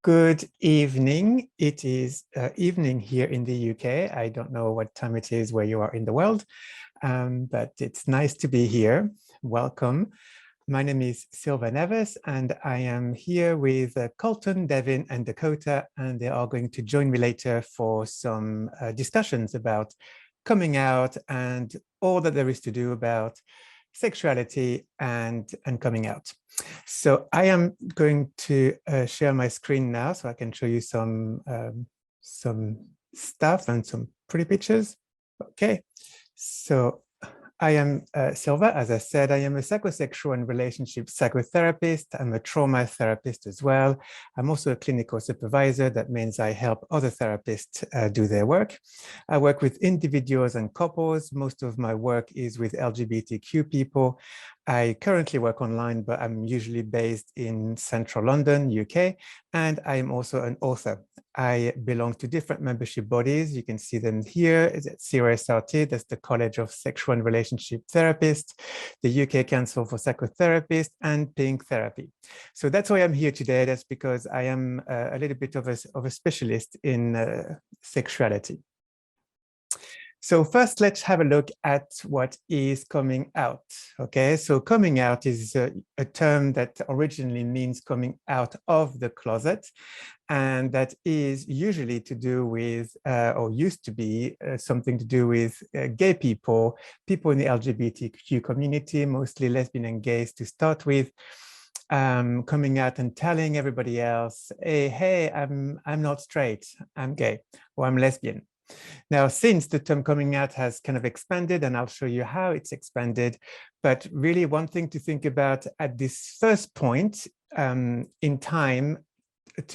Good evening. It is evening here in the UK. I don't know what time it is where you are in the world, but it's nice to be here. Welcome. My name is Silva Neves, and I am here with Colton, Devin, and Dakota, and they are going to join me later for some discussions about coming out and all that there is to do about sexuality and coming out. So I am going to share my screen now so I can show you some stuff and some pretty pictures. Okay, so I am Silva. As I said, I am a psychosexual and relationship psychotherapist. I'm a trauma therapist as well. I'm also a clinical supervisor. That means I help other therapists do their work. I work with individuals and couples. Most of my work is with LGBTQ people. I currently work online, but I'm usually based in central London, UK, and I am also an author. I belong to different membership bodies. You can see them here. It's at CRSRT, that's the College of Sexual and Relationship Therapists, the UK Council for Psychotherapists, and Payne Therapy. So that's why I'm here today. That's because I am a little bit of a specialist in sexuality. So first, let's have a look at what is coming out. Okay, so coming out is a term that originally means coming out of the closet, and that is usually to do with, or used to be something to do with gay people, people in the LGBTQ community, mostly lesbian and gays to start with, coming out and telling everybody else, hey, I'm not straight, I'm gay, or I'm lesbian. Now, since the term coming out has kind of expanded, and I'll show you how it's expanded, but really one thing to think about at this first point in time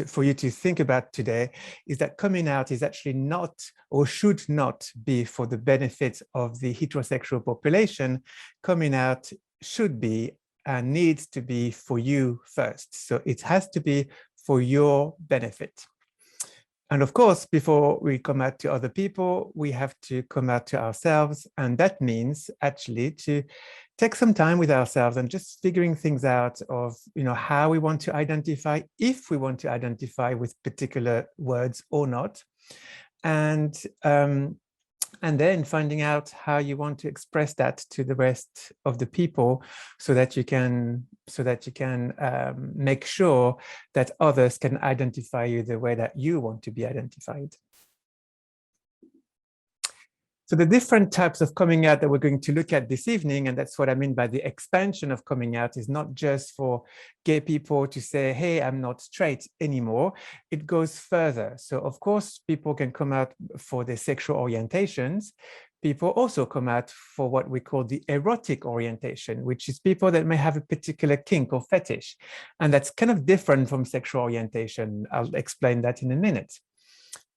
for you to think about today is that coming out is actually not or should not be for the benefit of the heterosexual population. Coming out should be and needs to be for you first. So it has to be for your benefit. And of course, before we come out to other people, we have to come out to ourselves. And that means actually to take some time with ourselves and just figuring things out of, how we want to identify, if we want to identify with particular words or not. And then finding out how you want to express that to the rest of the people so that you can make sure that others can identify you the way that you want to be identified. So the different types of coming out that we're going to look at this evening, and that's what I mean by the expansion of coming out, is not just for gay people to say, hey, I'm not straight anymore. It goes further. So of course, people can come out for their sexual orientations. People also come out for what we call the erotic orientation, which is people that may have a particular kink or fetish. And that's kind of different from sexual orientation. I'll explain that in a minute.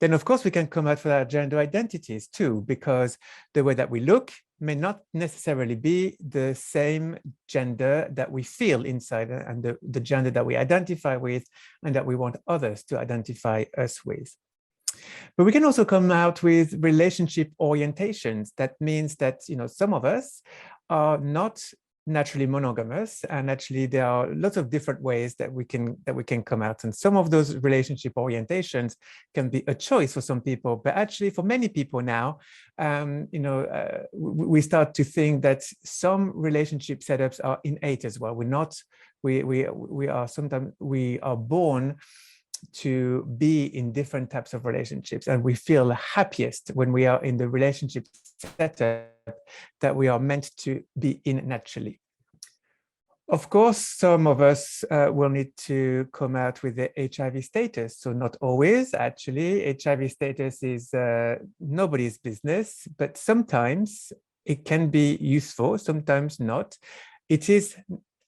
Then, of course, we can come out for our gender identities too, because the way that we look may not necessarily be the same gender that we feel inside and the gender that we identify with and that we want others to identify us with. But we can also come out with relationship orientations. That means that, some of us are not naturally monogamous, and actually there are lots of different ways that we can come out, and some of those relationship orientations can be a choice for some people, but actually for many people now, we start to think that some relationship setups are innate as well. We are born to be in different types of relationships, and we feel happiest when we are in the relationship setup that we are meant to be in naturally. Of course, some of us will need to come out with the HIV status. So not always, actually. HIV status is nobody's business, but sometimes it can be useful, sometimes not. It is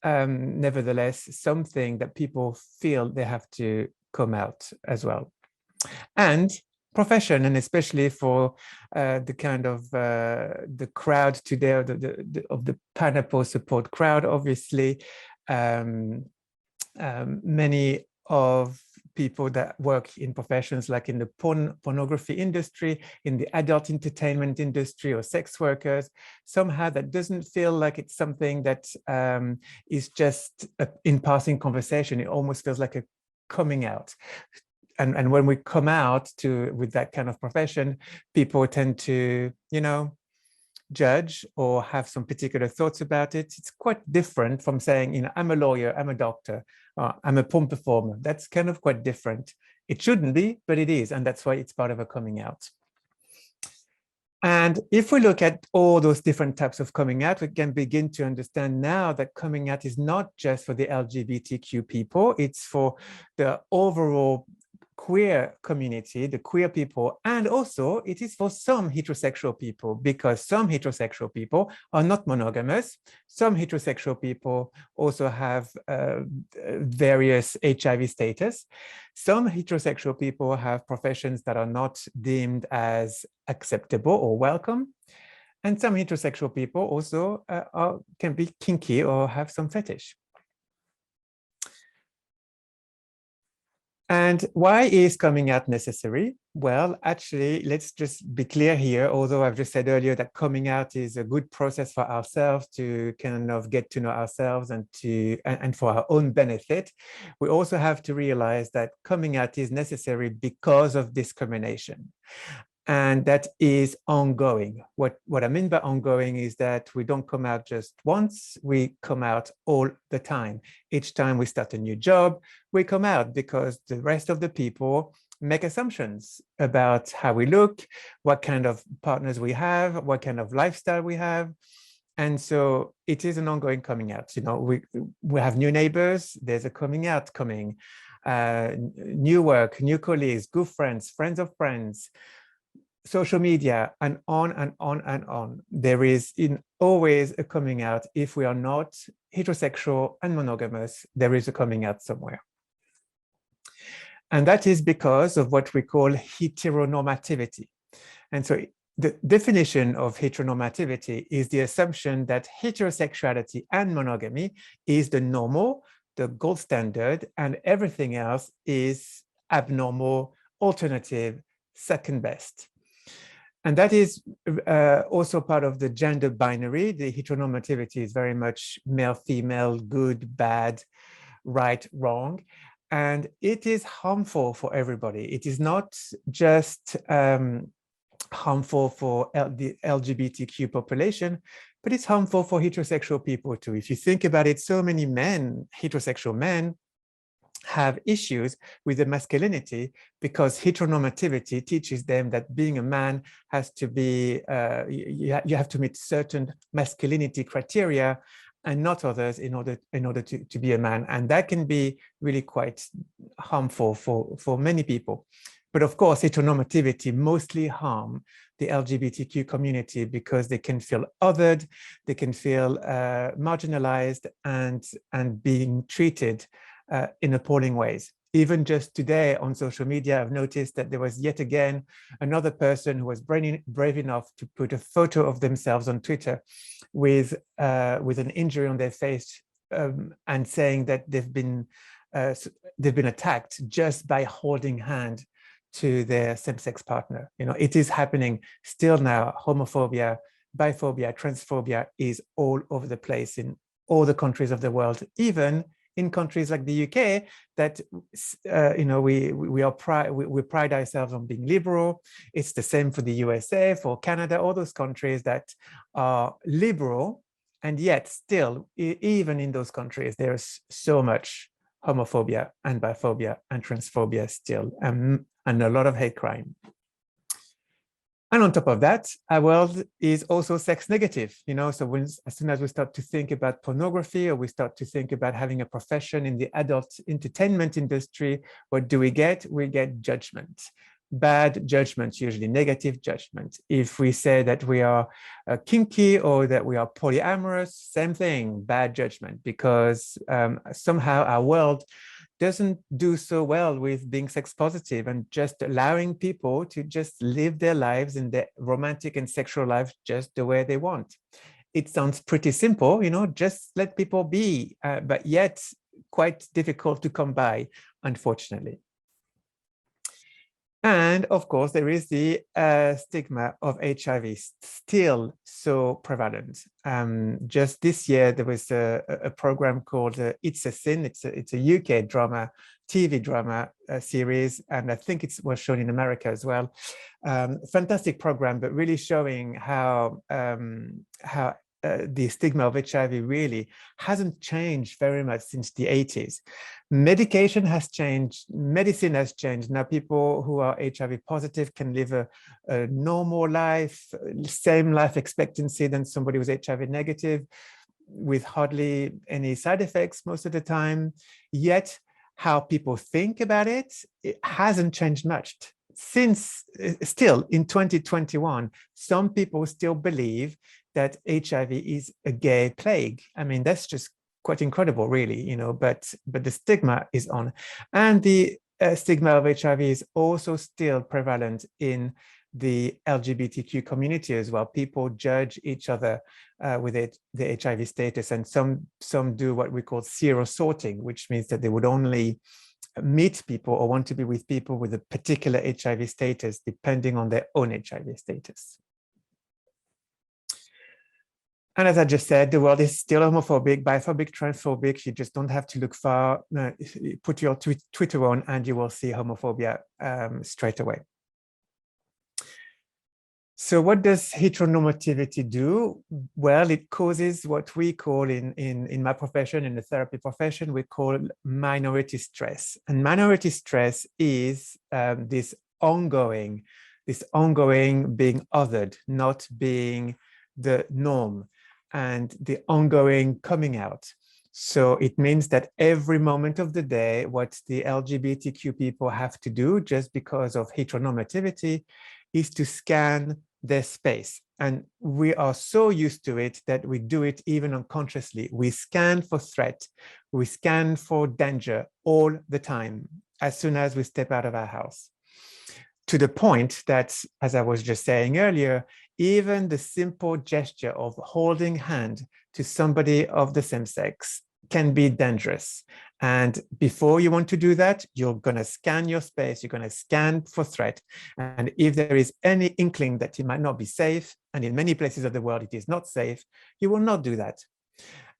nevertheless something that people feel they have to come out as well. And profession, and especially for the kind of the crowd today of the pineapple support crowd, obviously many of people that work in professions like in the pornography industry, in the adult entertainment industry, or sex workers, somehow that doesn't feel like it's something that is just in passing conversation. It almost feels like a coming out. And when we come out with that kind of profession, people tend to, judge or have some particular thoughts about it. It's quite different from saying, I'm a lawyer, I'm a doctor, I'm a porn performer. That's kind of quite different. It shouldn't be, but it is. And that's why it's part of a coming out. And if we look at all those different types of coming out, we can begin to understand now that coming out is not just for the LGBTQ people, it's for the overall queer community, the queer people, and also it is for some heterosexual people, because some heterosexual people are not monogamous. Some heterosexual people also have various HIV status. Some heterosexual people have professions that are not deemed as acceptable or welcome. And some heterosexual people also can be kinky or have some fetish. And why is coming out necessary? Well, actually, let's just be clear here, although I've just said earlier that coming out is a good process for ourselves to kind of get to know ourselves and for our own benefit. We also have to realize that coming out is necessary because of discrimination. And that is ongoing. What I mean by ongoing is that we don't come out just once, we come out all the time. Each time we start a new job, we come out because the rest of the people make assumptions about how we look, what kind of partners we have, what kind of lifestyle we have. And so it is an ongoing coming out. We have new neighbors, there's a coming out coming, new work, new colleagues, good friends, friends of friends, social media, and on and on and on. There is always a coming out. If we are not heterosexual and monogamous, there is a coming out somewhere. And that is because of what we call heteronormativity. And so the definition of heteronormativity is the assumption that heterosexuality and monogamy is the normal, the gold standard, and everything else is abnormal, alternative, second best. And that is also part of the gender binary. The heteronormativity is very much male, female, good, bad, right, wrong. And it is harmful for everybody. It is not just harmful for the LGBTQ population, but it's harmful for heterosexual people too. If you think about it, so many men, heterosexual men, have issues with the masculinity because heteronormativity teaches them that being a man has to be, you have to meet certain masculinity criteria and not others in order to be a man. And that can be really quite harmful for many people. But of course, heteronormativity mostly harm the LGBTQ community because they can feel othered, they can feel marginalized and being treated in appalling ways. Even just today on social media, I've noticed that there was yet again another person who was brave enough to put a photo of themselves on Twitter with an injury on their face and saying that they've been attacked just by holding hand to their same-sex partner. It is happening still now. Homophobia, biphobia, transphobia is all over the place in all the countries of the world, even in countries like the UK, that we pride ourselves on being liberal. It's the same for the USA, for Canada, all those countries that are liberal, and yet still, even in those countries, there's so much homophobia and biphobia and transphobia still, and a lot of hate crime. And on top of that, our world is also sex negative, so as soon as we start to think about pornography or we start to think about having a profession in the adult entertainment industry, what do we get? We get judgment, bad judgment, usually negative judgment. If we say that we are kinky or that we are polyamorous, same thing, bad judgment, because somehow our world doesn't do so well with being sex positive and just allowing people to just live their lives in their romantic and sexual life just the way they want. It sounds pretty simple, just let people be, but yet quite difficult to come by, unfortunately. And of course, there is the stigma of HIV, still so prevalent. Just this year, there was a program called It's a Sin. It's a UK drama TV drama series, and I think it was shown in America as well. Fantastic program, but really showing how the stigma of HIV really hasn't changed very much since the 80s. Medication has changed, medicine has changed. Now people who are HIV positive can live a normal life, same life expectancy than somebody who's HIV negative, with hardly any side effects most of the time. Yet how people think about it, it hasn't changed much. Since still in 2021, some people still believe that HIV is a gay plague. I mean, that's just quite incredible, really, you know, but the stigma is on. And the stigma of HIV is also still prevalent in the LGBTQ community as well. People judge each other with the HIV status, and some do what we call zero sorting, which means that they would only meet people or want to be with people with a particular HIV status depending on their own HIV status. And as I just said, the world is still homophobic, biphobic, transphobic. You just don't have to look far. Put your Twitter on and you will see homophobia straight away. So what does heteronormativity do? Well, it causes what we call in my profession, in the therapy profession, we call minority stress. And minority stress is this ongoing being othered, not being the norm, and the ongoing coming out. So it means that every moment of the day, what the LGBTQ people have to do just because of heteronormativity is to scan their space. And we are so used to it that we do it even unconsciously. We scan for threat, we scan for danger all the time, as soon as we step out of our house. To the point that, as I was just saying earlier, even the simple gesture of holding hand to somebody of the same sex can be dangerous. And before you want to do that, you're going to scan your space, you're going to scan for threat. And if there is any inkling that it might not be safe, and in many places of the world it is not safe, you will not do that.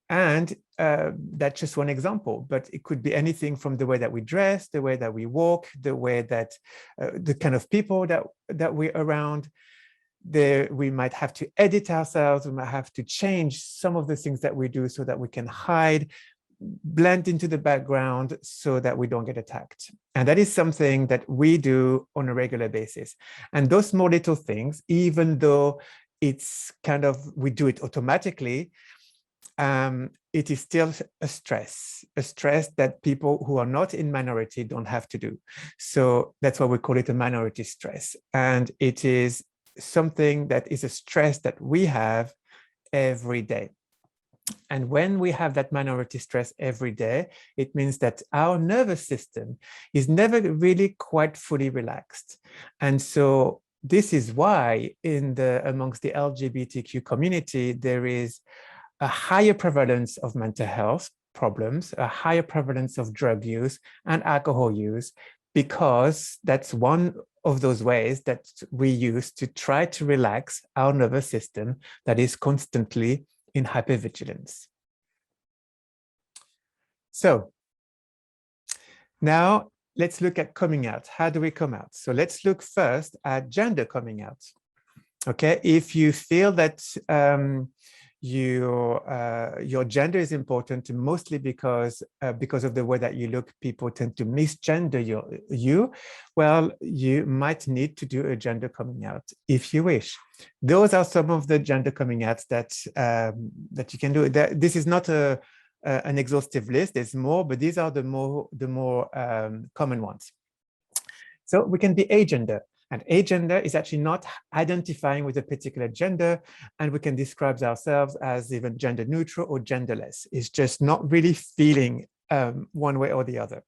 And that's just one example, but it could be anything from the way that we dress, the way that we walk, the way that the kind of people that we're around. We might have to edit ourselves, we might have to change some of the things that we do so that we can hide, blend into the background so that we don't get attacked. And that is something that we do on a regular basis. And those small little things, even though it's kind of, we do it automatically, it is still a stress that people who are not in minority don't have to do. So that's why we call it a minority stress. And it is something that is a stress that we have every day. And when we have that minority stress every day, it means that our nervous system is never really quite fully relaxed. And so this is why amongst the LGBTQ community, there is a higher prevalence of mental health problems, a higher prevalence of drug use and alcohol use, because that's one of those ways that we use to try to relax our nervous system that is constantly in hypervigilance. So now let's look at coming out. How do we come out? So let's look first at gender coming out. Okay, if you feel that your gender is important, mostly because of the way that you look, people tend to misgender you. Well, you might need to do a gender coming out if you wish. Those are some of the gender coming outs that you can do. This is not an exhaustive list. There's more, but these are the more common ones. So we can be agender. And agender is actually not identifying with a particular gender, and we can describe ourselves as even gender neutral or genderless. It's just not really feeling one way or the other.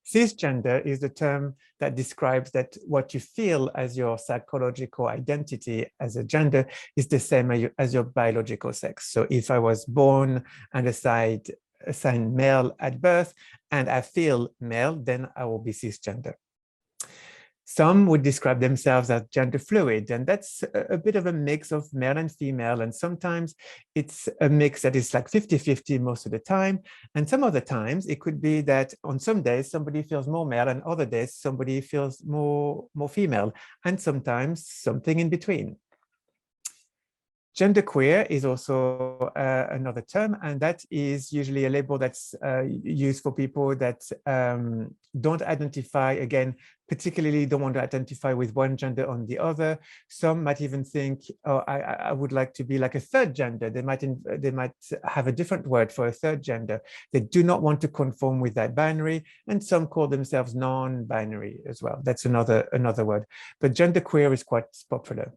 Cisgender is the term that describes that what you feel as your psychological identity as a gender is the same as your biological sex. So if I was born and assigned male at birth and I feel male, then I will be cisgender. Some would describe themselves as gender fluid, and that's a bit of a mix of male and female. And sometimes it's a mix that is like 50-50 most of the time. And some other times it could be that on some days somebody feels more male and other days somebody feels more female, and sometimes something in between. Genderqueer is also another term, and that is usually a label that's used for people that don't identify, again, particularly don't want to identify with one gender on the other. Some might even think, oh, I would like to be like a third gender. They might have a different word for a third gender. They do not want to conform with that binary, and some call themselves non-binary as well. That's another word, but genderqueer is quite popular.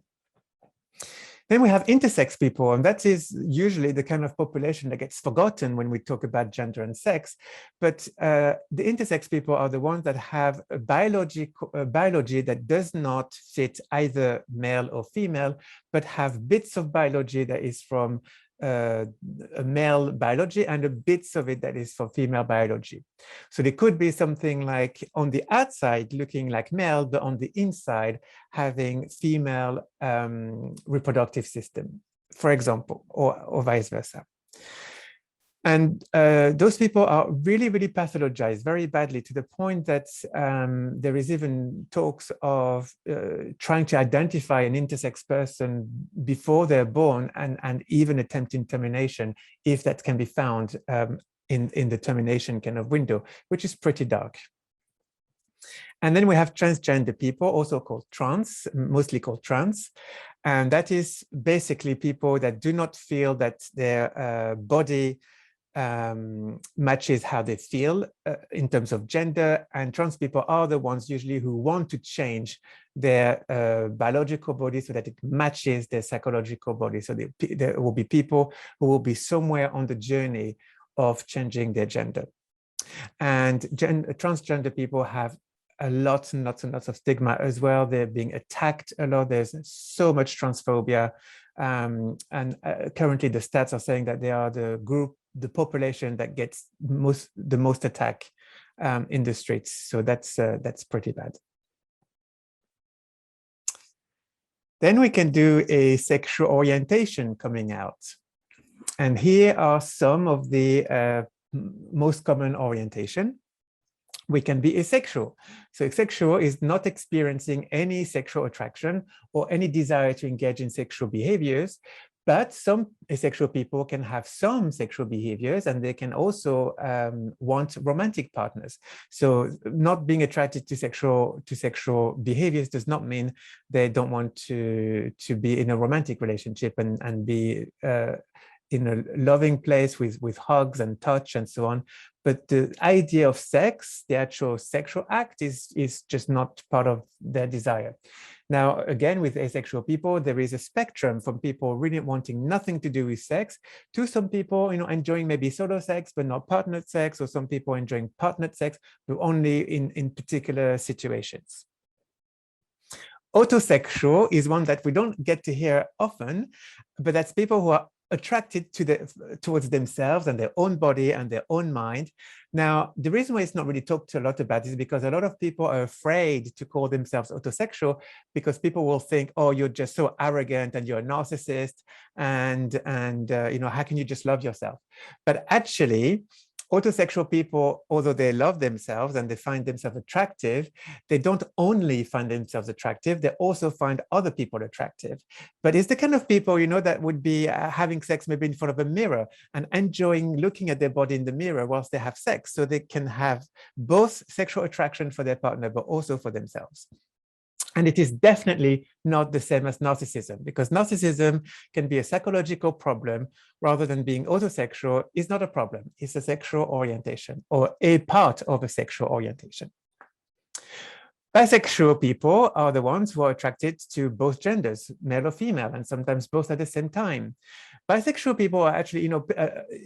Then we have intersex people, and that is usually the kind of population that gets forgotten when we talk about gender and sex. But the intersex people are the ones that have a biology that does not fit either male or female, but have bits of biology that is from a male biology and bits of it that is for female biology. So they could be something like on the outside looking like male, but on the inside having female reproductive system, for example, or vice versa. And those people are really pathologized very badly, to the point that there is even talks of trying to identify an intersex person before they're born, and even attempting termination if that can be found in the termination kind of window, which is pretty dark. And then we have transgender people, also called trans, mostly called trans. And that is basically people that do not feel that their body matches how they feel in terms of gender. And trans people are the ones usually who want to change their biological body so that it matches their psychological body. So there will be people who will be somewhere on the journey of changing their gender. And transgender people have lots and lots of stigma as well. They're being attacked a lot. There's so much transphobia. And currently the stats are saying that they are the population that gets the most attack in the streets. So that's pretty bad. Then we can do a sexual orientation coming out. And here are some of the most common orientation. We can be asexual. So asexual is not experiencing any sexual attraction or any desire to engage in sexual behaviors, but some asexual people can have some sexual behaviors, and they can also want romantic partners. So not being attracted to sexual behaviors does not mean they don't want to be in a romantic relationship and be in a loving place with hugs and touch and so on. But the idea of sex, the actual sexual act, is just not part of their desire. Now, again, with asexual people, there is a spectrum from people really wanting nothing to do with sex to some people, enjoying maybe solo sex, but not partnered sex, or some people enjoying partnered sex, but only in particular situations. Autosexual is one that we don't get to hear often, but that's people who are attracted towards themselves and their own body and their own mind. Now, the reason why it's not really talked a lot about is because a lot of people are afraid to call themselves autosexual, because people will think, oh, you're just so arrogant and you're a narcissist, and how can you just love yourself? But actually, autosexual people, although they love themselves and they find themselves attractive, they don't only find themselves attractive, they also find other people attractive. But it's the kind of people, that would be having sex maybe in front of a mirror and enjoying looking at their body in the mirror whilst they have sex. So they can have both sexual attraction for their partner, but also for themselves. And it is definitely not the same as narcissism, because narcissism can be a psychological problem rather than being autosexual is not a problem. It's a sexual orientation or a part of a sexual orientation. Bisexual people are the ones who are attracted to both genders, male or female, and sometimes both at the same time. Bisexual people are actually,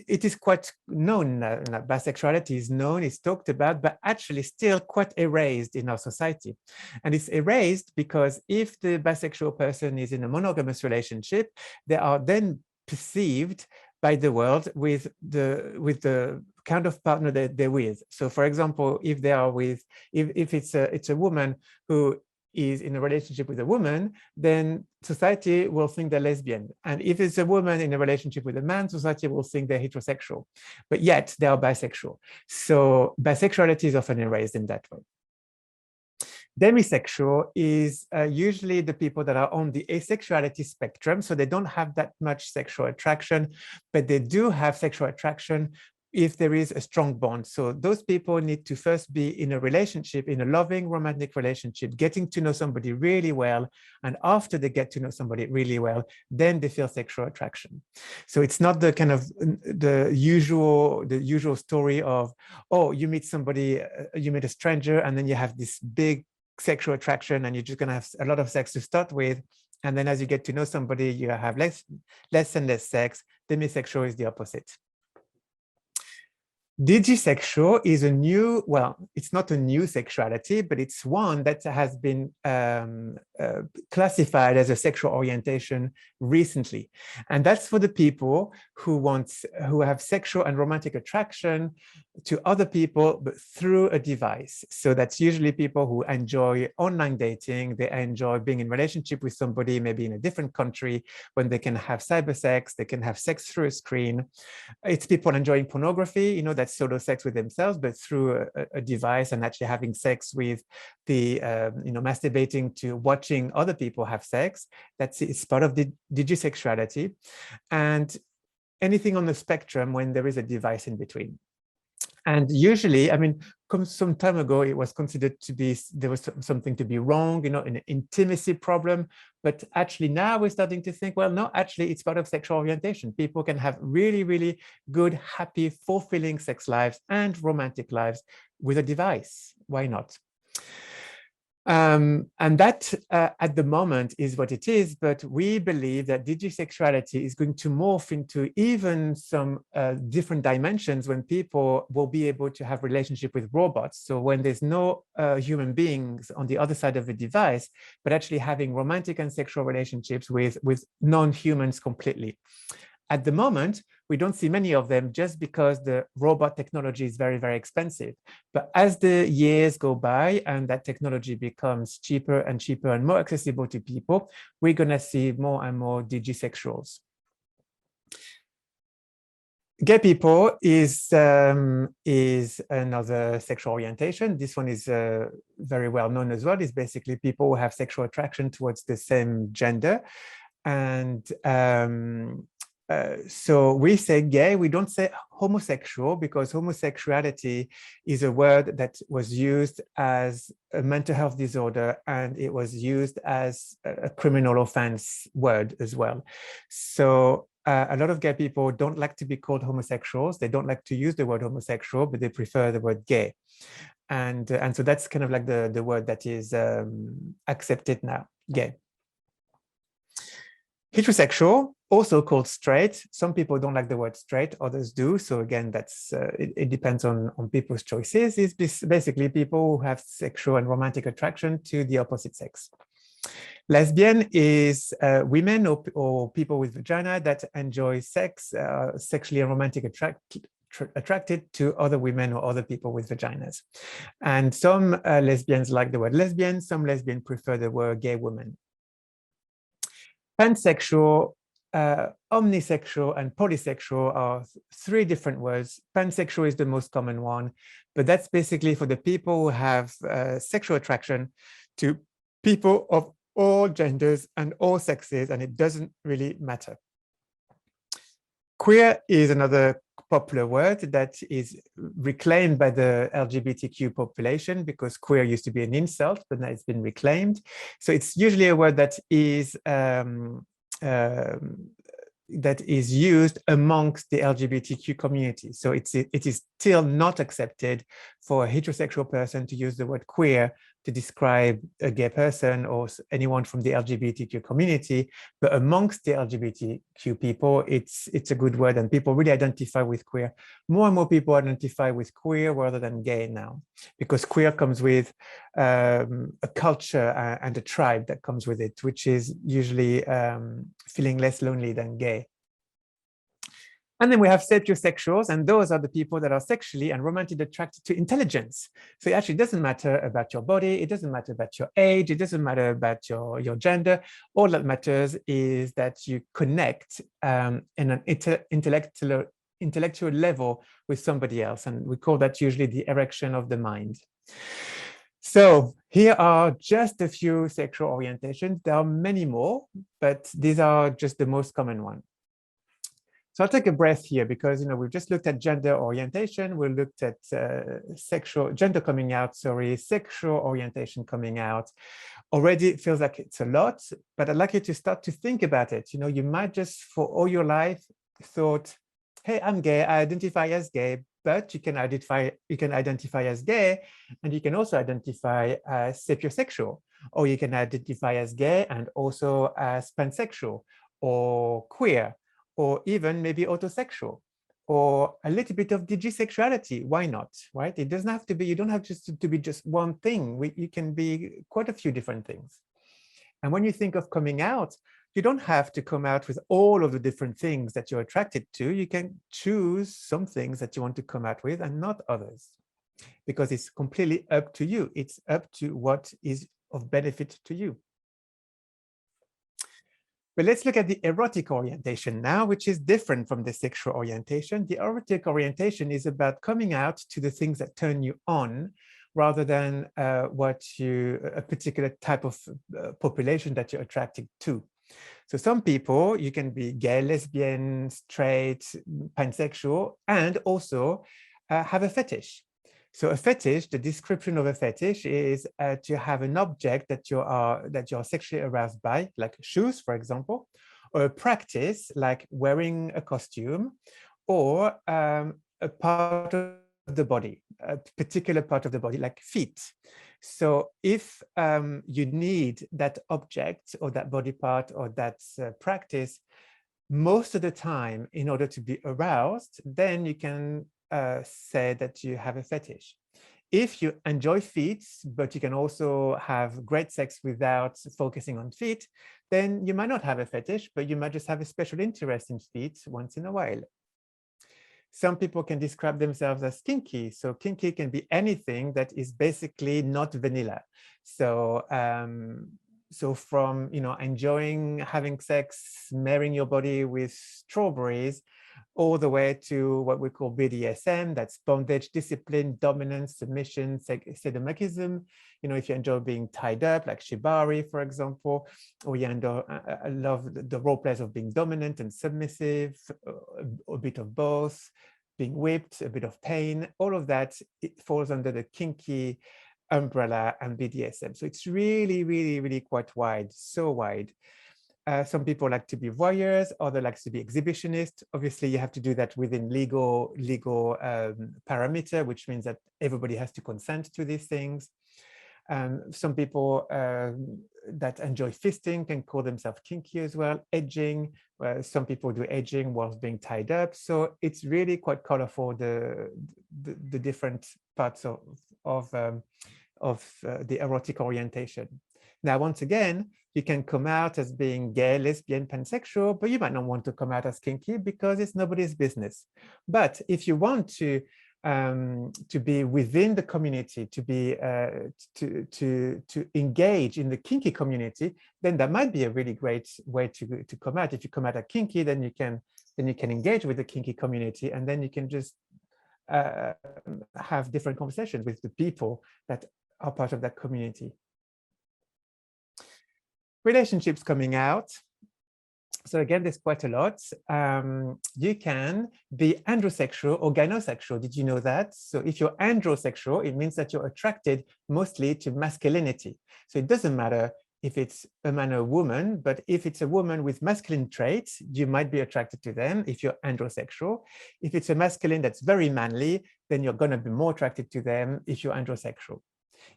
it is quite known, bisexuality is known, it's talked about, but actually still quite erased in our society. And it's erased because if the bisexual person is in a monogamous relationship, they are then perceived by the world with the kind of partner that they're with. So for example, if they are with, if it's a woman who is in a relationship with a woman, then society will think they're lesbian. And if it's a woman in a relationship with a man, society will think they're heterosexual, but yet they are bisexual. So bisexuality is often erased in that way. Demisexual is usually the people that are on the asexuality spectrum. So they don't have that much sexual attraction, but they do have sexual attraction if there is a strong bond. So those people need to first be in a relationship, in a loving romantic relationship, getting to know somebody really well. And after they get to know somebody really well, then they feel sexual attraction. So it's not the kind of the usual story of, oh, you meet somebody, you meet a stranger, and then you have this big sexual attraction and you're just going to have a lot of sex to start with. And then as you get to know somebody, you have less and less sex. Demisexual is the opposite. Digisexual is a new, well, it's not a new sexuality, but it's one that has been classified as a sexual orientation recently. And that's for the people who have sexual and romantic attraction to other people, but through a device. So that's usually people who enjoy online dating. They enjoy being in relationship with somebody, maybe in a different country, when they can have cyber sex, they can have sex through a screen. It's people enjoying pornography, you know, that's solo sex with themselves, but through a device, and actually having sex with the, you know, masturbating to watching other people have sex. It's part of the digisexuality. And anything on the spectrum when there is a device in between. And usually, I mean, some time ago, it was considered to be, there was something to be wrong, you know, an intimacy problem. But actually now we're starting to think, well, no, actually it's part of sexual orientation. People can have really, really good, happy, fulfilling sex lives and romantic lives with a device. Why not? And that at the moment is what it is, but we believe that digisexuality is going to morph into even some different dimensions when people will be able to have relationship with robots. So when there's no human beings on the other side of the device, but actually having romantic and sexual relationships with non-humans completely. At the moment, we don't see many of them just because the robot technology is very, very expensive. But as the years go by and that technology becomes cheaper and cheaper and more accessible to people, we're going to see more and more digisexuals. Gay people is another sexual orientation. This one is very well known as well. It's basically people who have sexual attraction towards the same gender. And so we say gay, we don't say homosexual, because homosexuality is a word that was used as a mental health disorder, and it was used as a criminal offense word as well. So a lot of gay people don't like to be called homosexuals. They don't like to use the word homosexual, but they prefer the word gay. And so that's kind of like the word that is accepted now, gay. Heterosexual, also called straight. Some people don't like the word straight, others do. So again, that's it depends on people's choices. It's basically people who have sexual and romantic attraction to the opposite sex. Lesbian is women or people with vagina that enjoy sex, sexually and romantic attracted to other women or other people with vaginas. And some lesbians like the word lesbian, some lesbians prefer the word gay woman. Pansexual, omnisexual, and polysexual are three different words. Pansexual is the most common one, but that's basically for the people who have sexual attraction to people of all genders and all sexes, and it doesn't really matter. Queer is another popular word that is reclaimed by the LGBTQ population, because queer used to be an insult, but now it's been reclaimed. So it's usually a word that is used amongst the LGBTQ community. So it is still not accepted for a heterosexual person to use the word queer to describe a gay person or anyone from the LGBTQ community, but amongst the LGBTQ people, it's a good word, and people really identify with queer. More and more people identify with queer rather than gay now, because queer comes with a culture and a tribe that comes with it, which is usually feeling less lonely than gay. And then we have sapiosexuals, and those are the people that are sexually and romantically attracted to intelligence. So it actually doesn't matter about your body, it doesn't matter about your age, it doesn't matter about your gender. All that matters is that you connect in an intellectual level with somebody else, and we call that usually the erection of the mind. So here are just a few sexual orientations. There are many more, but these are just the most common ones. So I'll take a breath here because we've just looked at gender orientation, we looked at gender coming out, sexual orientation coming out. Already it feels like it's a lot, but I'd like you to start to think about it. You might just for all your life thought, hey, I'm gay, I identify as gay, but you can identify as gay, and you can also identify as sapiosexual, or you can identify as gay and also as pansexual or queer, or even maybe autosexual, or a little bit of demisexuality. Why not, right? It doesn't have to be, you don't have just to be just one thing. You can be quite a few different things. And when you think of coming out, you don't have to come out with all of the different things that you're attracted to. You can choose some things that you want to come out with and not others, because it's completely up to you. It's up to what is of benefit to you. But let's look at the erotic orientation now, which is different from the sexual orientation. The erotic orientation is about coming out to the things that turn you on, rather than a particular type of population that you're attracted to. So some people, you can be gay, lesbian, straight, pansexual, and also have a fetish. So a fetish, the description of a fetish is to have an object that you are sexually aroused by, like shoes, for example, or a practice like wearing a costume, or a part of the body, a particular part of the body, like feet. So if you need that object or that body part or that practice most of the time in order to be aroused, then you can say that you have a fetish. If you enjoy feet, but you can also have great sex without focusing on feet, then you might not have a fetish, but you might just have a special interest in feet once in a while. Some people can describe themselves as kinky. So kinky can be anything that is basically not vanilla. So so from enjoying having sex, marrying your body with strawberries, all the way to what we call BDSM, that's bondage, discipline, dominance, submission, sadomasochism. If you enjoy being tied up, like shibari, for example, or you love the role plays of being dominant and submissive, a bit of both, being whipped, a bit of pain, all of that, it falls under the kinky umbrella and BDSM. So it's really, really, really quite wide, so wide. Some people like to be voyeurs, others like to be exhibitionists. Obviously, you have to do that within legal parameter, which means that everybody has to consent to these things. Some people that enjoy fisting can call themselves kinky as well. Edging, some people do edging whilst being tied up. So it's really quite colorful, the different parts of the erotic orientation. Now, once again, you can come out as being gay, lesbian, pansexual, but you might not want to come out as kinky because it's nobody's business. But if you want to be within the community, to be to engage in the kinky community, then that might be a really great way to come out. If you come out as kinky, then you can engage with the kinky community, and then you can just have different conversations with the people that are part of that community. Relationships coming out. So again, there's quite a lot. You can be androsexual or gynosexual. Did you know that? So if you're androsexual, it means that you're attracted mostly to masculinity. So it doesn't matter if it's a man or a woman, but if it's a woman with masculine traits, you might be attracted to them if you're androsexual. If it's a masculine that's very manly, then you're going to be more attracted to them if you're androsexual.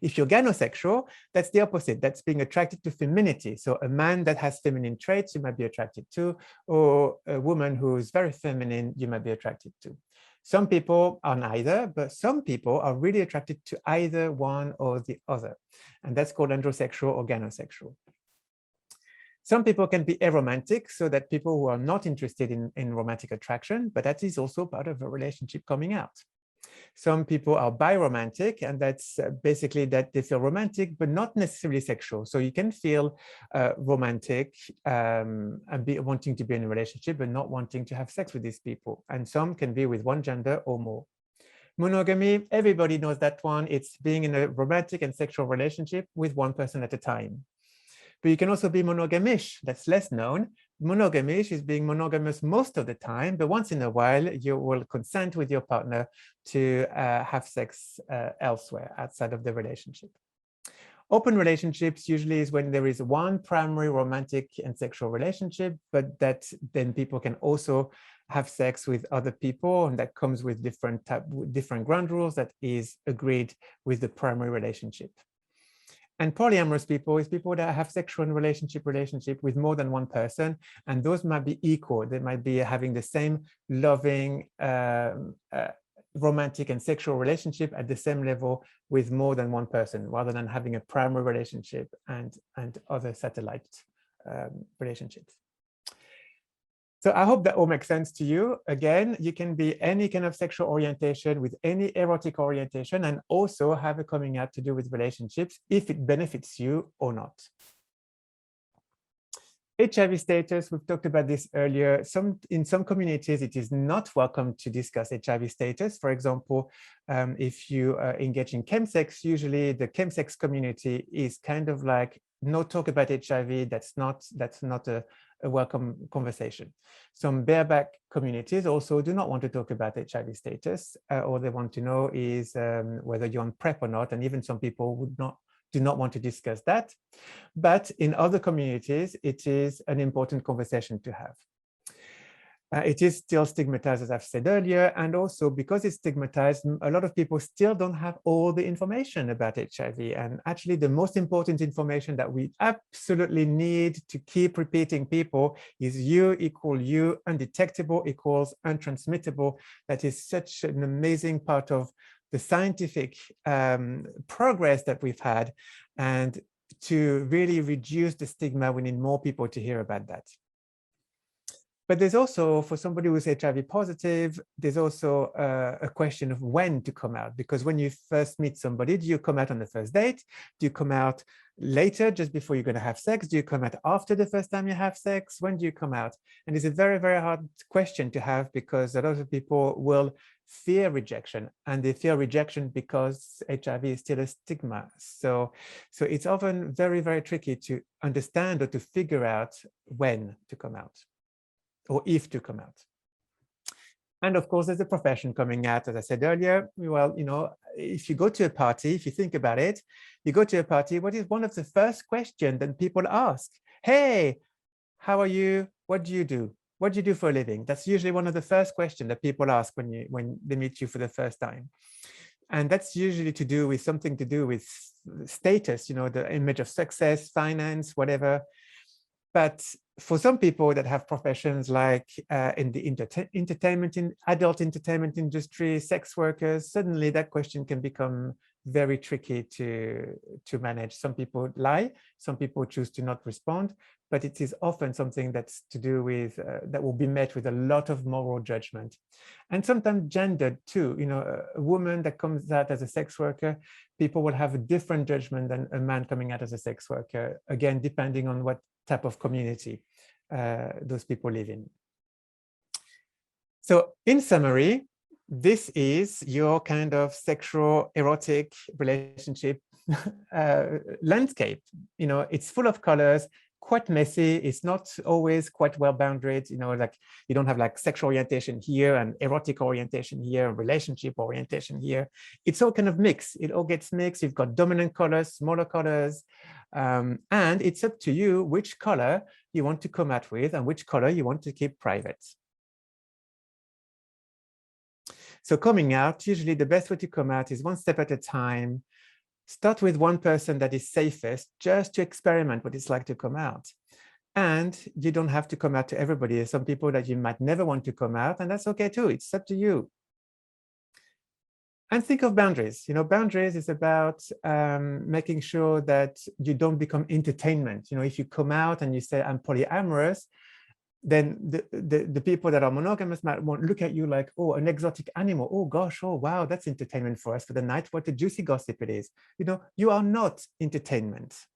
If you're gynosexual, that's the opposite. That's being attracted to femininity. So a man that has feminine traits, you might be attracted to, or a woman who's very feminine, you might be attracted to. Some people are neither, but some people are really attracted to either one or the other. And that's called androsexual or gynosexual. Some people can be aromantic, so that people who are not interested in romantic attraction, but that is also part of a relationship coming out. Some people are biromantic, and that's basically that they feel romantic, but not necessarily sexual. So you can feel romantic and be wanting to be in a relationship, but not wanting to have sex with these people. And some can be with one gender or more. Monogamy, everybody knows that one. It's being in a romantic and sexual relationship with one person at a time. But you can also be monogamish. That's less known. Monogamish is being monogamous most of the time, but once in a while, you will consent with your partner to have sex elsewhere outside of the relationship. Open relationships usually is when there is one primary romantic and sexual relationship, but that then people can also have sex with other people, and that comes with different ground rules that is agreed with the primary relationship. And polyamorous people is people that have sexual and relationship with more than one person, and those might be equal. They might be having the same loving, romantic and sexual relationship at the same level with more than one person, rather than having a primary relationship and other satellite relationships. So I hope that all makes sense to you. Again, you can be any kind of sexual orientation with any erotic orientation and also have a coming out to do with relationships if it benefits you or not. HIV status, we've talked about this earlier. In some communities, it is not welcome to discuss HIV status. For example, if you engage in chemsex, usually the chemsex community is kind of like, no talk about HIV, that's not a welcome conversation. Some bareback communities also do not want to talk about HIV status. All they want to know is whether you're on PrEP or not, and even some people do not want to discuss that. But in other communities, it is an important conversation to have. It is still stigmatized, as I've said earlier, and also because it's stigmatized, a lot of people still don't have all the information about HIV. And actually, the most important information that we absolutely need to keep repeating people is U equal U, undetectable equals untransmittable. That is such an amazing part of the scientific progress that we've had. And to really reduce the stigma, we need more people to hear about that. But there's also, for somebody who's HIV positive, there's also a question of when to come out. Because when you first meet somebody, do you come out on the first date? Do you come out later, just before you're going to have sex? Do you come out after the first time you have sex? When do you come out? And it's a very, very hard question to have, because a lot of people will fear rejection, and they fear rejection because HIV is still a stigma. So it's often very, very tricky to understand or to figure out when to come out, or if to come out. And of course, there's a profession coming out, as I said earlier. Well, you know, if you go to a party, if you think about it, you go to a party, what is one of the first questions that people ask? Hey, how are you? What do you do? What do you do for a living? That's usually one of the first questions that people ask when they meet you for the first time. And that's usually something to do with status, you know, the image of success, finance, whatever. But for some people that have professions like in the adult entertainment industry, sex workers, suddenly that question can become very tricky to manage. Some people lie, some people choose to not respond, but it is often something that's to do with, that will be met with a lot of moral judgment. And sometimes gendered too. You know, a woman that comes out as a sex worker, people will have a different judgment than a man coming out as a sex worker, again, depending on what type of community those people live in. So in summary, this is your kind of sexual erotic relationship landscape. You know, it's full of colors, quite messy. It's not always quite well bounded. You know, like you don't have like sexual orientation here and erotic orientation here and relationship orientation here. It's all kind of mixed. It all gets mixed. You've got dominant colors, smaller colors, and it's up to you which color you want to come out with and which color you want to keep private. So coming out, usually the best way to come out is one step at a time. Start with one person that is safest, just to experiment what it's like to come out. And you don't have to come out to everybody. There's some people that you might never want to come out, and that's okay too. It's up to you. And think of boundaries. You know, boundaries is about making sure that you don't become entertainment. You know, if you come out and you say, I'm polyamorous, then the people that are monogamous might won't look at you like, oh, an exotic animal. Oh gosh, oh wow, that's entertainment for us for the night. What a juicy gossip it is. You know, you are not entertainment.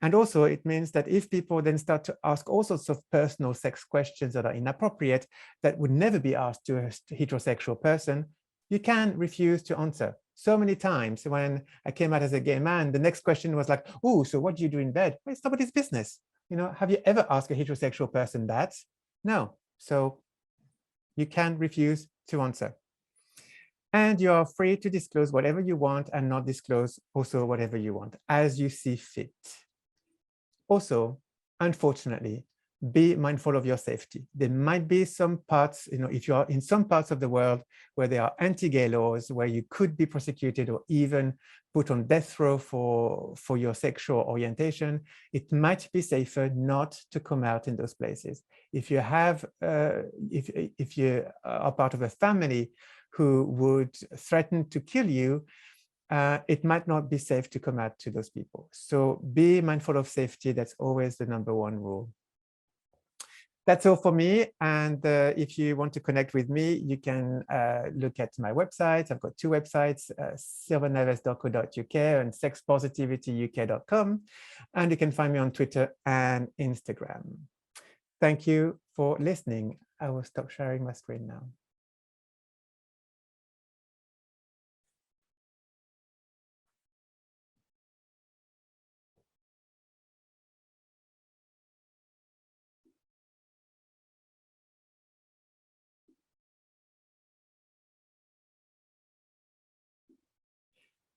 And also it means that if people then start to ask all sorts of personal sex questions that are inappropriate, that would never be asked to a heterosexual person, you can refuse to answer. So many times when I came out as a gay man, the next question was like, oh, so what do you do in bed? Well, it's nobody's business. You know, have you ever asked a heterosexual person that? No. So you can refuse to answer. And you are free to disclose whatever you want and not disclose also whatever you want as you see fit. Also, unfortunately, be mindful of your safety. There might be some parts, you know, if you are in some parts of the world where there are anti-gay laws, where you could be prosecuted or even put on death row for your sexual orientation, it might be safer not to come out in those places. If you have, if you are part of a family who would threaten to kill you, it might not be safe to come out to those people. So be mindful of safety. That's always the #1 rule. That's all for me. And if you want to connect with me, you can look at my website. I've got 2 websites, silvaneves.co.uk and sexpositivityuk.com. And you can find me on Twitter and Instagram. Thank you for listening. I will stop sharing my screen now.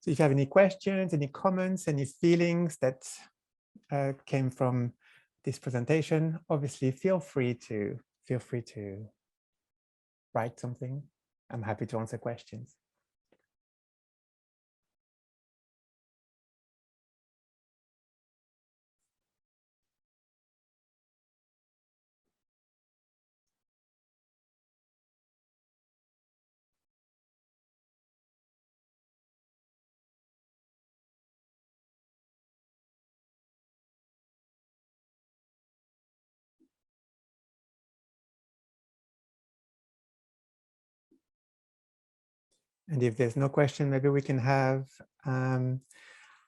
So if you have any questions, any comments, any feelings that came from this presentation, obviously feel free to write something. I'm happy to answer questions. And if there's no question, maybe we can have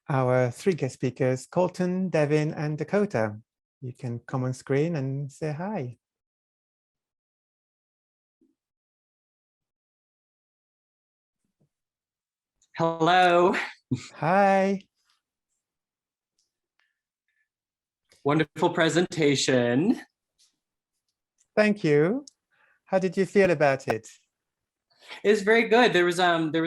our 3 guest speakers, Colton, Devin, and Dakota. You can come on screen and say hi. Hello. Hi. Wonderful presentation. Thank you. How did you feel about it? It's very good. There was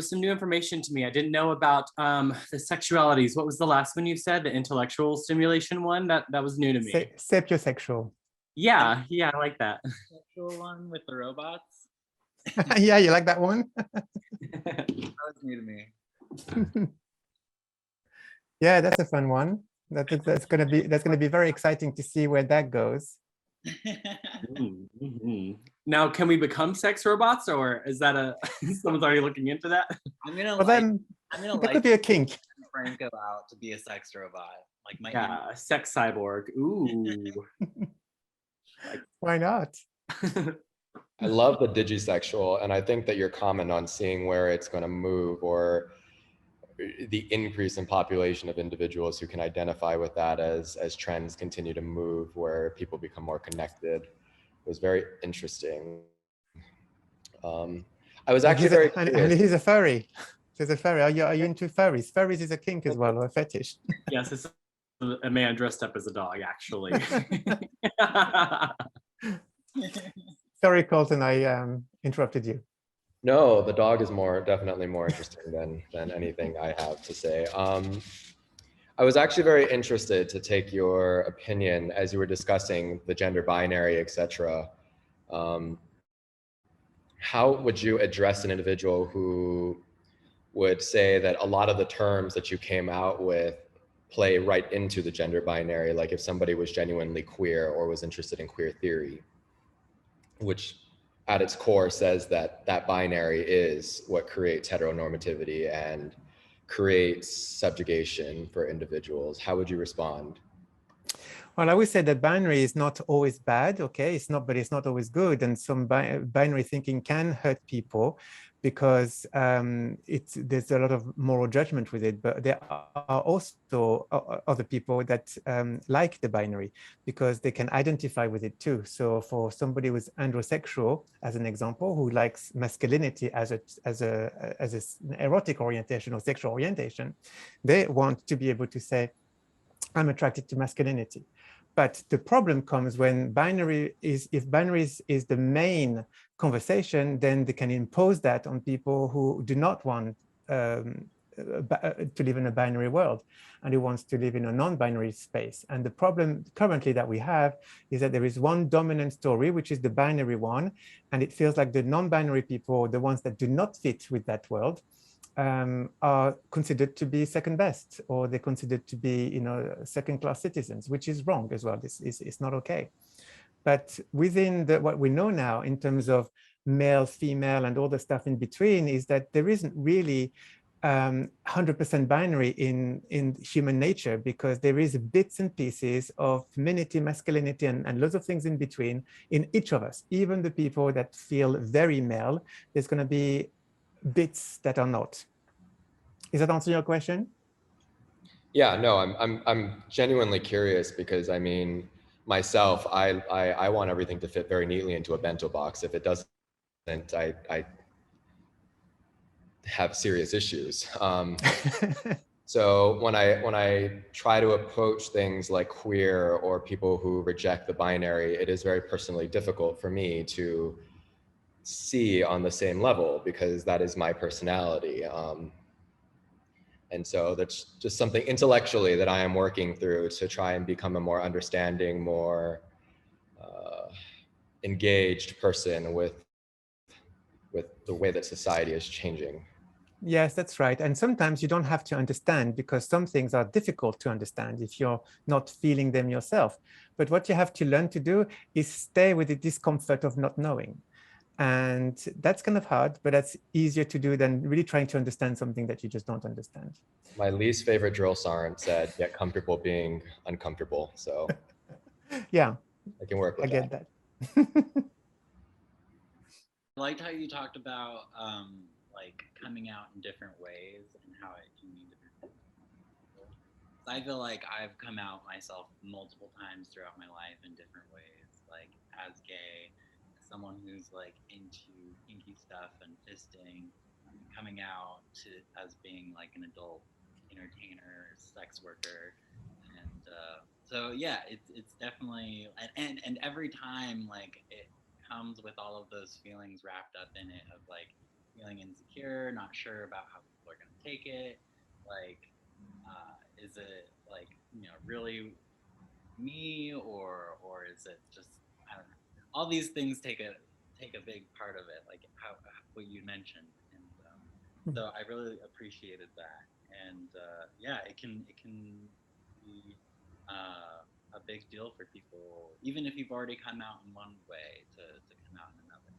some new information to me. I didn't know about the sexualities. What was the last one you said? The intellectual stimulation one? That was new to me. Sapiosexual. Yeah, I like that. Sexual one with the robots. Yeah, you like that one? That was new to me. Yeah, that's a fun one. That's gonna be very exciting to see where that goes. Now, can we become sex robots, or is that someone's already looking into that? I'm gonna that could be a kink. Franco out to be a sex robot, like my a sex cyborg. Ooh. Why not? I love the digisexual, and I think that your comment on seeing where it's going to move, or the increase in population of individuals who can identify with that as trends continue to move, where people become more connected, was very interesting. I was actually very curious. And he's a furry. He's a furry. Are you into furries? Furries is a kink as well, or a fetish. Yes, it's a man dressed up as a dog, actually. Sorry, Colton, I interrupted you. No, the dog is definitely more interesting than anything I have to say. I was actually very interested to take your opinion as you were discussing the gender binary, etc. How would you address an individual who would say that a lot of the terms that you came out with play right into the gender binary? Like if somebody was genuinely queer or was interested in queer theory, which at its core says that that binary is what creates heteronormativity and creates subjugation for individuals. How would you respond? Well, I would say that binary is not always bad, okay? It's not, but it's not always good. And some binary thinking can hurt people because there's a lot of moral judgment with it. But there are also other people that like the binary because they can identify with it too. So for somebody who's androsexual, as an example, who likes masculinity as an erotic orientation or sexual orientation, they want to be able to say, I'm attracted to masculinity. But the problem comes when if binary is the main conversation, then they can impose that on people who do not want to live in a binary world and who wants to live in a non-binary space. And the problem currently that we have is that there is one dominant story, which is the binary one. And it feels like the non-binary people, the ones that do not fit with that world, are considered to be second best, or they're considered to be, second-class citizens, which is wrong as well. This is not okay. But within what we know now in terms of male, female, and all the stuff in between is that there isn't really 100% binary in human nature, because there is bits and pieces of femininity, masculinity, and lots of things in between in each of us. Even the people that feel very male, there's going to be bits that are not. Is that answering your question? Yeah, no, I'm genuinely curious because I mean, myself, I want everything to fit very neatly into a bento box. If it doesn't, I have serious issues. So when I try to approach things like queer or people who reject the binary, it is very personally difficult for me to see on the same level because that is my personality. And so that's just something intellectually that I am working through to try and become a more understanding, more engaged person with the way that society is changing. Yes, that's right. And sometimes you don't have to understand because some things are difficult to understand if you're not feeling them yourself. But what you have to learn to do is stay with the discomfort of not knowing. And that's kind of hard, but that's easier to do than really trying to understand something that you just don't understand. My least favorite drill sergeant said, get comfortable being uncomfortable. So yeah, I can work with I get that. I liked how you talked about like coming out in different ways and how it can mean different things. I feel like I've come out myself multiple times throughout my life in different ways, like as gay, as someone who's like into kinky stuff and fisting, coming out as being like an adult entertainer, sex worker, and so yeah, it's definitely and every time like it comes with all of those feelings wrapped up in it of like feeling insecure, not sure about how people are gonna take it, like is it like really me or is it just I don't know. All these things take a big part of it, like how what you mentioned, and so I really appreciated that, and yeah, it can be a big deal for people, even if you've already come out in one way, to come out in another.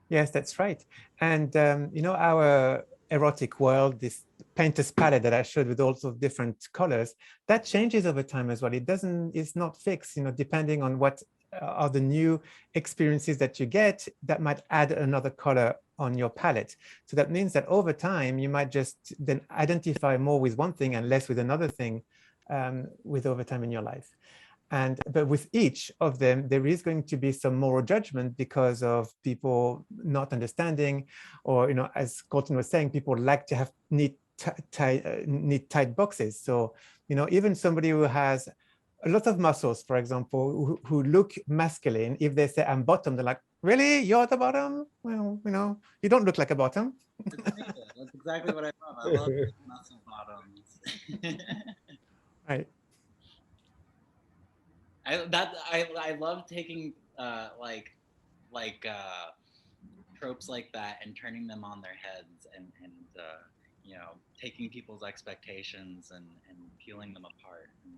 Yes, that's right. And our erotic world, this painter's palette that I showed with all sorts of different colors, that changes over time as well. It's not fixed, depending on what are the new experiences that you get that might add another color on your palette. So that means that over time, you might just then identify more with one thing and less with another thing with over time in your life. But with each of them, there is going to be some moral judgment because of people not understanding, or as Colton was saying, people like to have neat, tight boxes. So even somebody who has a lot of muscles, for example, who look masculine, if they say I'm bottom, they're like, really, you're the bottom? Well, you don't look like a bottom. That's exactly what I love. I love muscle bottoms. Right. I love taking tropes like that and turning them on their heads and taking people's expectations and peeling them apart and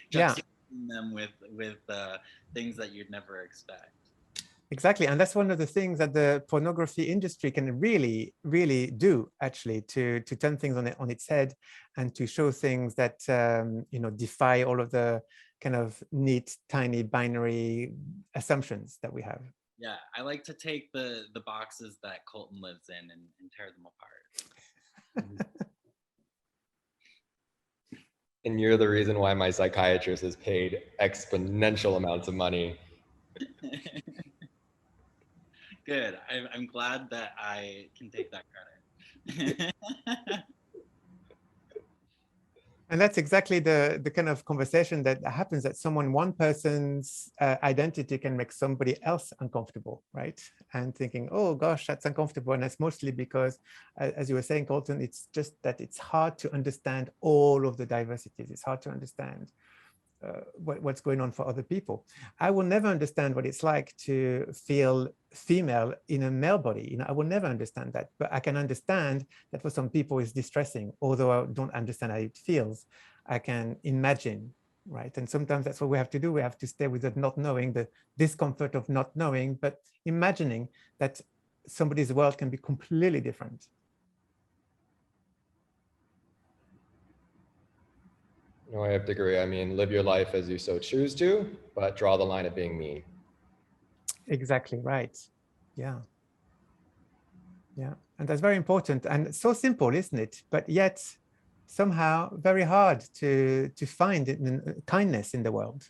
Yeah. confusing them with things that you'd never expect. Exactly, and that's one of the things that the pornography industry can really, really do, actually, to turn things on its head and to show things that you know, defy all of the kind of neat, tiny binary assumptions that we have. Yeah, I like to take the boxes that Colton lives in and tear them apart. And you're the reason why my psychiatrist is paid exponential amounts of money. Good. I'm glad that I can take that credit. And that's exactly the kind of conversation that happens, that one person's identity can make somebody else uncomfortable, right? And thinking, oh gosh, that's uncomfortable. And that's mostly because, as you were saying, Colton, it's just that it's hard to understand all of the diversities. It's hard to understand what's going on for other people. I will never understand what it's like to feel female in a male body. You know, I will never understand that, but I can understand that for some people it's distressing, although I don't understand how it feels. I can imagine, right? And sometimes that's what we have to do. We have to stay with the not knowing, the discomfort of not knowing, but imagining that somebody's world can be completely different. No, I have to agree. I mean, live your life as you so choose to, but draw the line at being mean. Exactly right. Yeah. Yeah. And that's very important and so simple, isn't it? But yet somehow very hard to find kindness in the world.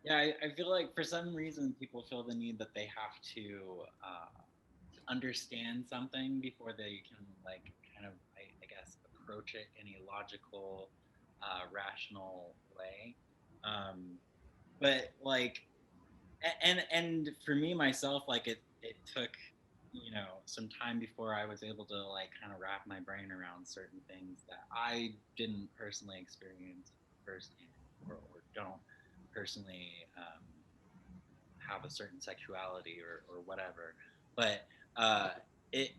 Yeah, I feel like for some reason people feel the need that they have to understand something before they can, like, kind of, I guess, approach it in a logical, rational way. But like, and for me myself, like it took, you know, some time before I was able to, like, kind of wrap my brain around certain things that I didn't personally experience firsthand, or don't personally have a certain sexuality or whatever. But it,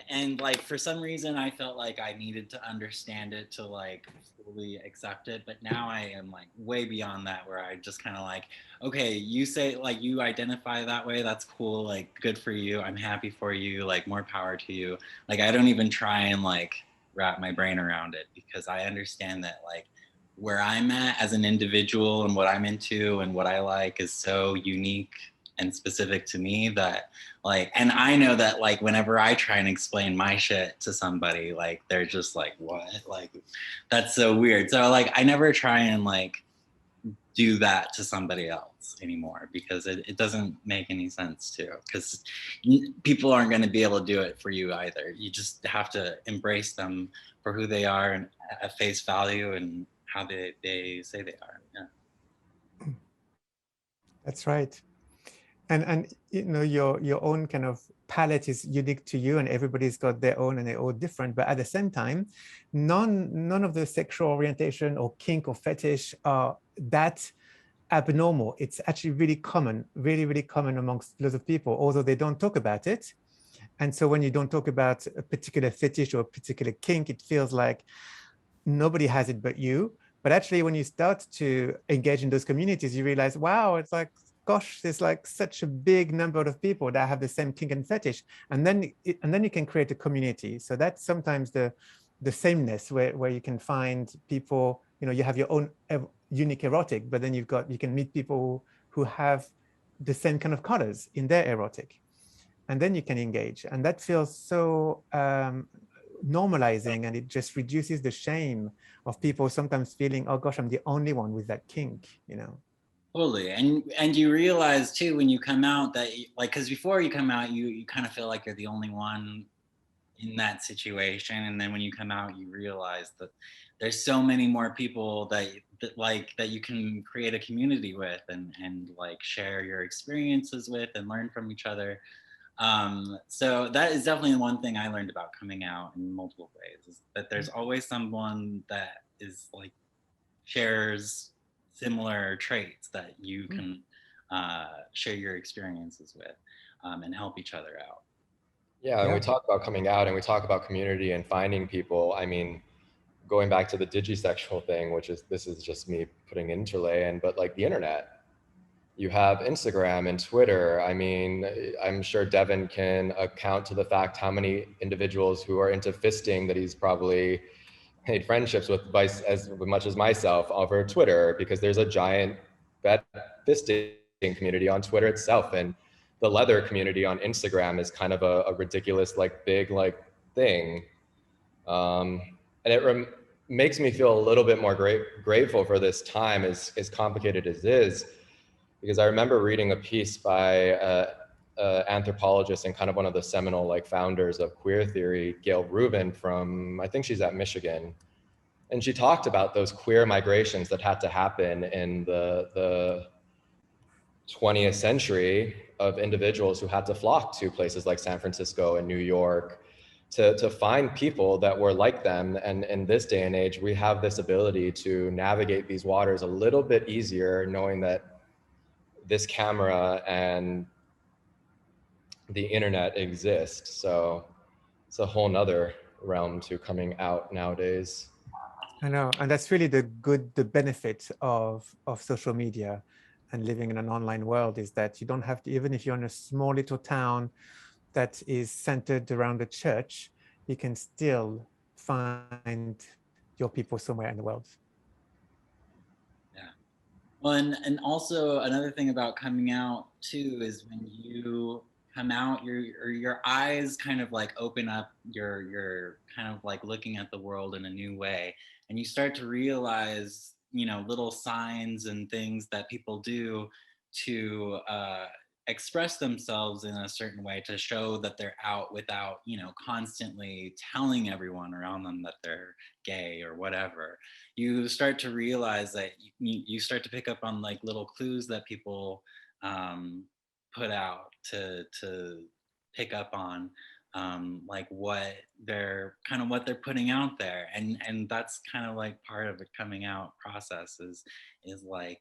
and like, for some reason I felt like I needed to understand it to, like, fully accept it. But now I am, like, way beyond that, where I just kind of like, okay, you say, like, you identify that way, that's cool, like, good for you, I'm happy for you, like, more power to you. Like, I don't even try and, like, wrap my brain around it, because I understand that, like, where I'm at as an individual and what I'm into and what I like is so unique and specific to me that, like, and I know that, like, whenever I try and explain my shit to somebody, like, they're just like, what? Like, that's so weird. So, like, I never try and, like, do that to somebody else anymore, because it doesn't make any sense to, because people aren't going to be able to do it for you either. You just have to embrace them for who they are and at face value and how they say they are. Yeah. That's right. And you know, your own kind of palette is unique to you, and everybody's got their own and they're all different. But at the same time, none of the sexual orientation or kink or fetish are that abnormal. It's actually really common, really, really common amongst lots of people, although they don't talk about it. And so when you don't talk about a particular fetish or a particular kink, it feels like nobody has it but you. But actually, when you start to engage in those communities, you realize, wow, it's like, gosh, there's like such a big number of people that have the same kink and fetish. And then you can create a community. So that's sometimes the sameness where you can find people, you know, you have your own unique erotic, but then you can meet people who have the same kind of colors in their erotic. And then you can engage. And that feels so normalizing, and it just reduces the shame of people sometimes feeling, oh gosh, I'm the only one with that kink, you know. Totally. And you realize too, when you come out, that, like, because before you come out, you kind of feel like you're the only one in that situation, and then when you come out, you realize that there's so many more people that you can create a community with, and like, share your experiences with and learn from each other. So that is definitely one thing I learned about coming out in multiple ways, is that there's always someone that is, like, shares similar traits that you can share your experiences with, and help each other out. Yeah, and we talk about coming out and we talk about community and finding people. I mean, going back to the digisexual thing, this is just me putting interlay in, but like the internet. You have Instagram and Twitter. I mean, I'm sure Devin can account to the fact how many individuals who are into fisting that he's probably made friendships with as much as myself over Twitter, because there's a giant fisting community on Twitter itself. And the leather community on Instagram is kind of a ridiculous, like big, like thing. And it makes me feel a little bit more grateful for this time, as complicated as it is. Because I remember reading a piece by an anthropologist and kind of one of the seminal like founders of queer theory, Gail Rubin from, I think she's at Michigan. And she talked about those queer migrations that had to happen in the 20th century of individuals who had to flock to places like San Francisco and New York to find people that were like them. And in this day and age, we have this ability to navigate these waters a little bit easier, knowing that this camera and the internet exist. So it's a whole nother realm to coming out nowadays. I know, and that's really the benefit of social media and living in an online world, is that you don't have to, even if you're in a small little town that is centered around a church, you can still find your people somewhere in the world. Well, and also another thing about coming out too is when you come out, your eyes kind of like open up. You're kind of like looking at the world in a new way, and you start to realize, you know, little signs and things that people do to express themselves in a certain way, to show that they're out without, you know, constantly telling everyone around them that they're gay or whatever. You start to realize that you start to pick up on like little clues that people put out to pick up on, like what they're putting out there, and that's kind of like part of the coming out process is like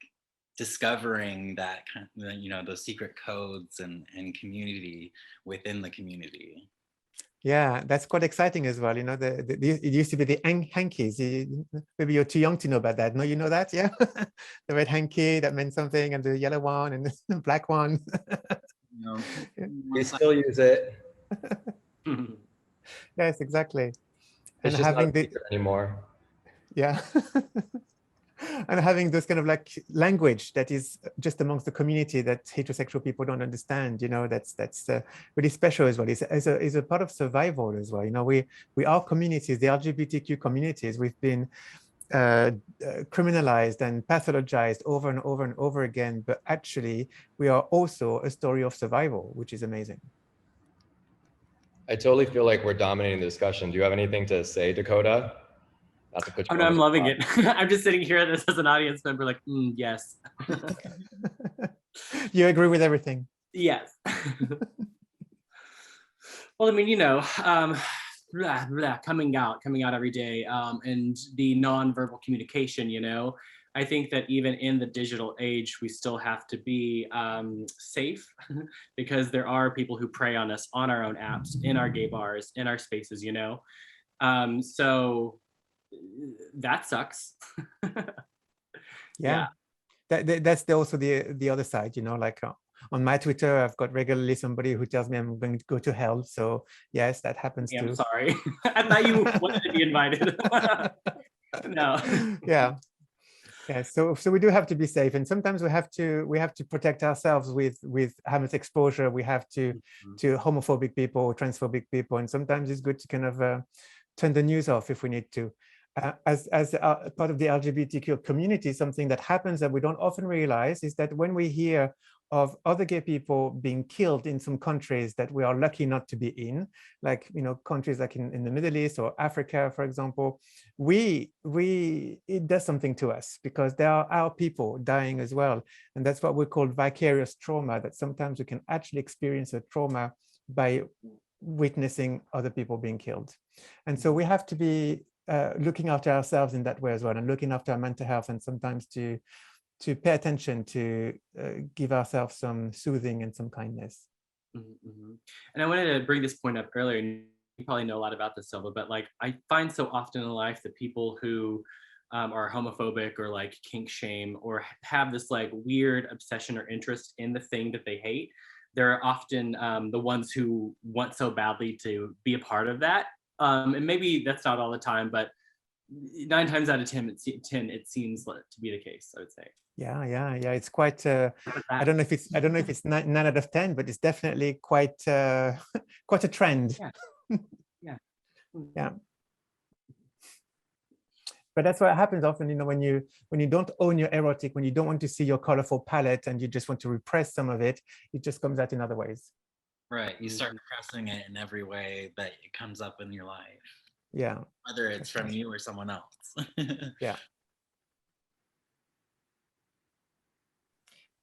discovering that kind of, you know, those secret codes and community within the community. Yeah, that's quite exciting as well. You know, it used to be the hankies. Maybe you're too young to know about that. No, you know that, yeah? The red hanky, that meant something, and the yellow one, and the black one. You know, We still use it. Yes, exactly. It's and just having not a secret anymore. Yeah. And having this kind of like language that is just amongst the community that heterosexual people don't understand, you know, that's really special as well. It's a part of survival as well. You know, we are communities, the LGBTQ communities. We've been criminalized and pathologized over and over and over again, but actually we are also a story of survival, which is amazing. I totally feel like we're dominating the discussion. Do you have anything to say, Dakota? Not to put you I'm loving it. I'm just sitting here as an audience member, like, yes. You agree with everything? Yes. Well, I mean, you know, coming out every day, and the nonverbal communication, you know, I think that even in the digital age, we still have to be safe because there are people who prey on us on our own apps, in our gay bars, in our spaces, you know. So that sucks. Yeah. That's also the other side, you know, like on my Twitter, I've got regularly somebody who tells me I'm going to go to hell. So yes, that happens too. I'm sorry. I thought you wanted to be invited. No. Yeah. Yeah, so we do have to be safe, and sometimes we have to protect ourselves with how much exposure we have to homophobic people, transphobic people, and sometimes it's good to kind of turn the news off if we need to. As part of the LGBTQ community, something that happens that we don't often realize is that when we hear of other gay people being killed in some countries that we are lucky not to be in, like, you know, countries like in the Middle East or Africa, for example, it does something to us because there are our people dying as well. And that's what we call vicarious trauma, that sometimes we can actually experience a trauma by witnessing other people being killed. And so we have to be looking after ourselves in that way as well, and looking after our mental health, and sometimes to pay attention, to give ourselves some soothing and some kindness. And I wanted to bring this point up earlier. probably know a lot about this, Silva, but like I find so often in life that people who are homophobic or like kink shame or have this like weird obsession or interest in the thing that they hate, they're often the ones who want so badly to be a part of that. And maybe that's not all the time, but 9 times out of 10, it seems to be the case, I would say. Yeah. It's quite. I don't know if it's 9 out of 10, but it's definitely quite quite a trend. Yeah. Yeah. But that's what happens often, when you don't own your erotic, when you don't want to see your colorful palette and you just want to repress some of it, it just comes out in other ways. Right. You start repressing it in every way that it comes up in your life. Yeah. Whether it's from you or someone else. Yeah.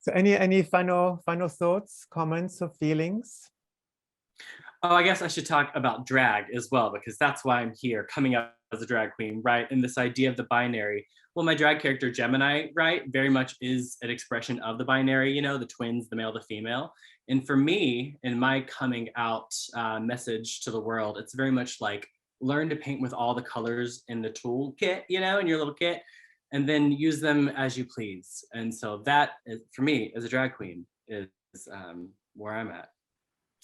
So any final thoughts, comments, or feelings? Oh, I guess I should talk about drag as well, because that's why I'm here, coming up as a drag queen, right? And this idea of the binary. Well, my drag character, Gemini, right, very much is an expression of the binary, the twins, the male, the female. And for me, in my coming out message to the world, it's very much like learn to paint with all the colors in the toolkit, in your little kit, and then use them as you please. And so that, is, for me, as a drag queen, is where I'm at.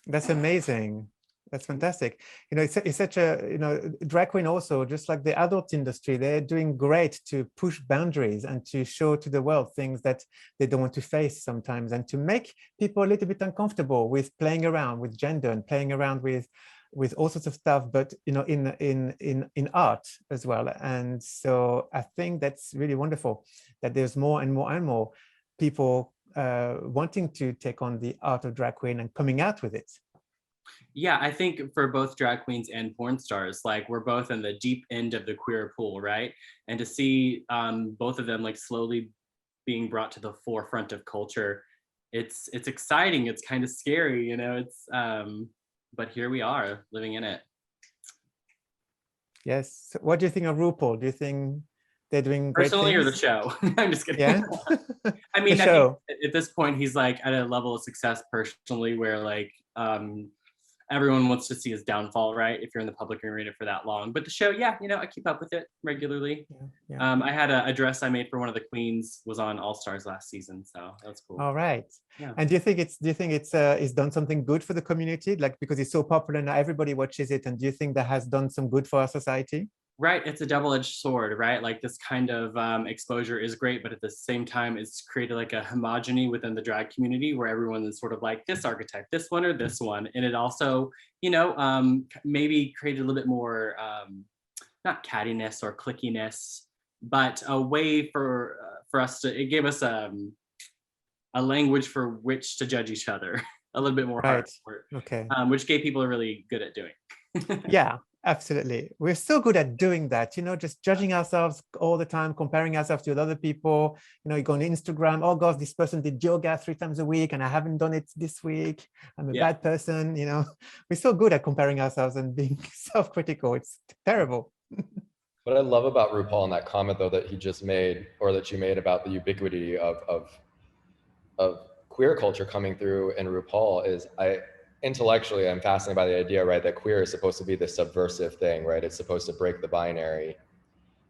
That's amazing. That's fantastic. It's such a, drag queen also, just like the adult industry, they're doing great to push boundaries and to show to the world things that they don't want to face sometimes, and to make people a little bit uncomfortable with playing around with gender and playing around with all sorts of stuff, but in art as well. And so I think that's really wonderful that there's more and more and more people wanting to take on the art of drag queen and coming out with it. Yeah, I think for both drag queens and porn stars, like we're both in the deep end of the queer pool, right? And to see both of them like slowly being brought to the forefront of culture, it's exciting. It's kind of scary, but here we are living in it. Yes. So what do you think of RuPaul? Do you think they're doing great personally things? Or the show? I'm just kidding. Yeah. I mean, the show. I think at this point, he's like at a level of success personally where like everyone wants to see his downfall, right? If you're in the public arena for that long. But the show, yeah, I keep up with it regularly. Yeah. I had a dress I made for one of the queens was on All Stars last season, so that's cool. All right. Yeah. And do you think it's done something good for the community, like because it's so popular now, everybody watches it, and do you think that has done some good for our society? Right, it's a double-edged sword, right? Like this kind of exposure is great, but at the same time, it's created like a homogeny within the drag community where everyone is sort of like this archetype, this one or this one. And it also, maybe created a little bit more, not cattiness or clickiness, but a way for us to, it gave us a language for which to judge each other a little bit more right. hard. Okay. Which gay people are really good at doing. Yeah. Absolutely. We're so good at doing that, just judging ourselves all the time, comparing ourselves to other people. You go on Instagram, oh gosh, this person did yoga 3 times a week and I haven't done it this week. I'm a bad person, We're so good at comparing ourselves and being self-critical. It's terrible. What I love about RuPaul and that comment though that he just made, or that you made about the ubiquity of queer culture coming through in RuPaul is intellectually, I'm fascinated by the idea, right, that queer is supposed to be this subversive thing, right? It's supposed to break the binary.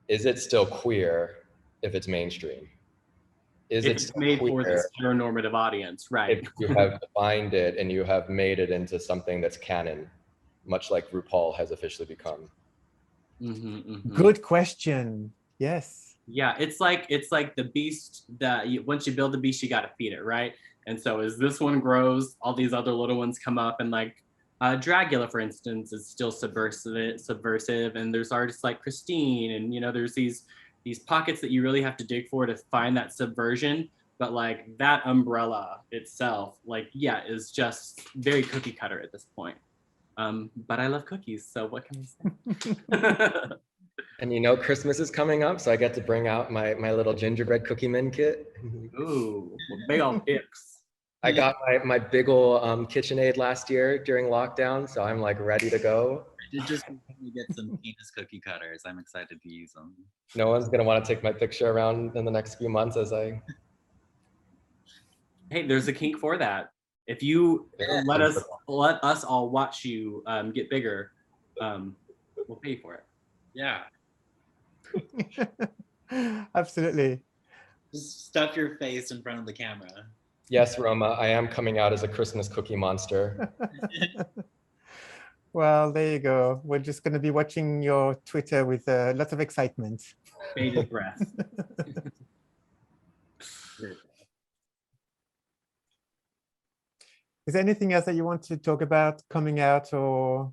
Is it still queer if it's mainstream? Is if it's made for this heteronormative audience, right? If you have defined it and you have made it into something that's canon, much like RuPaul has officially become. Good question. Yes. Yeah, it's like the beast that once you build the beast, you got to feed it, right? And so as this one grows, all these other little ones come up, and like Dragula, for instance, is still subversive, and there's artists like Christine, and there's these pockets that you really have to dig for to find that subversion. But like that umbrella itself, is just very cookie cutter at this point. But I love cookies, so what can I say? And Christmas is coming up, so I get to bring out my little gingerbread cookie man kit. Ooh, big old picks. I got my big ol' KitchenAid last year during lockdown, so I'm like ready to go. I did just get some penis cookie cutters. I'm excited to use them. No one's gonna want to take my picture around in the next few months as I. Hey, there's a kink for that. If you let us all watch you get bigger, we'll pay for it. Yeah. Absolutely. Just stuff your face in front of the camera. Yes, Roma, I am coming out as a Christmas cookie monster. Well, there you go. We're just going to be watching your Twitter with lots of excitement. Bated breath. Is there anything else that you want to talk about coming out, or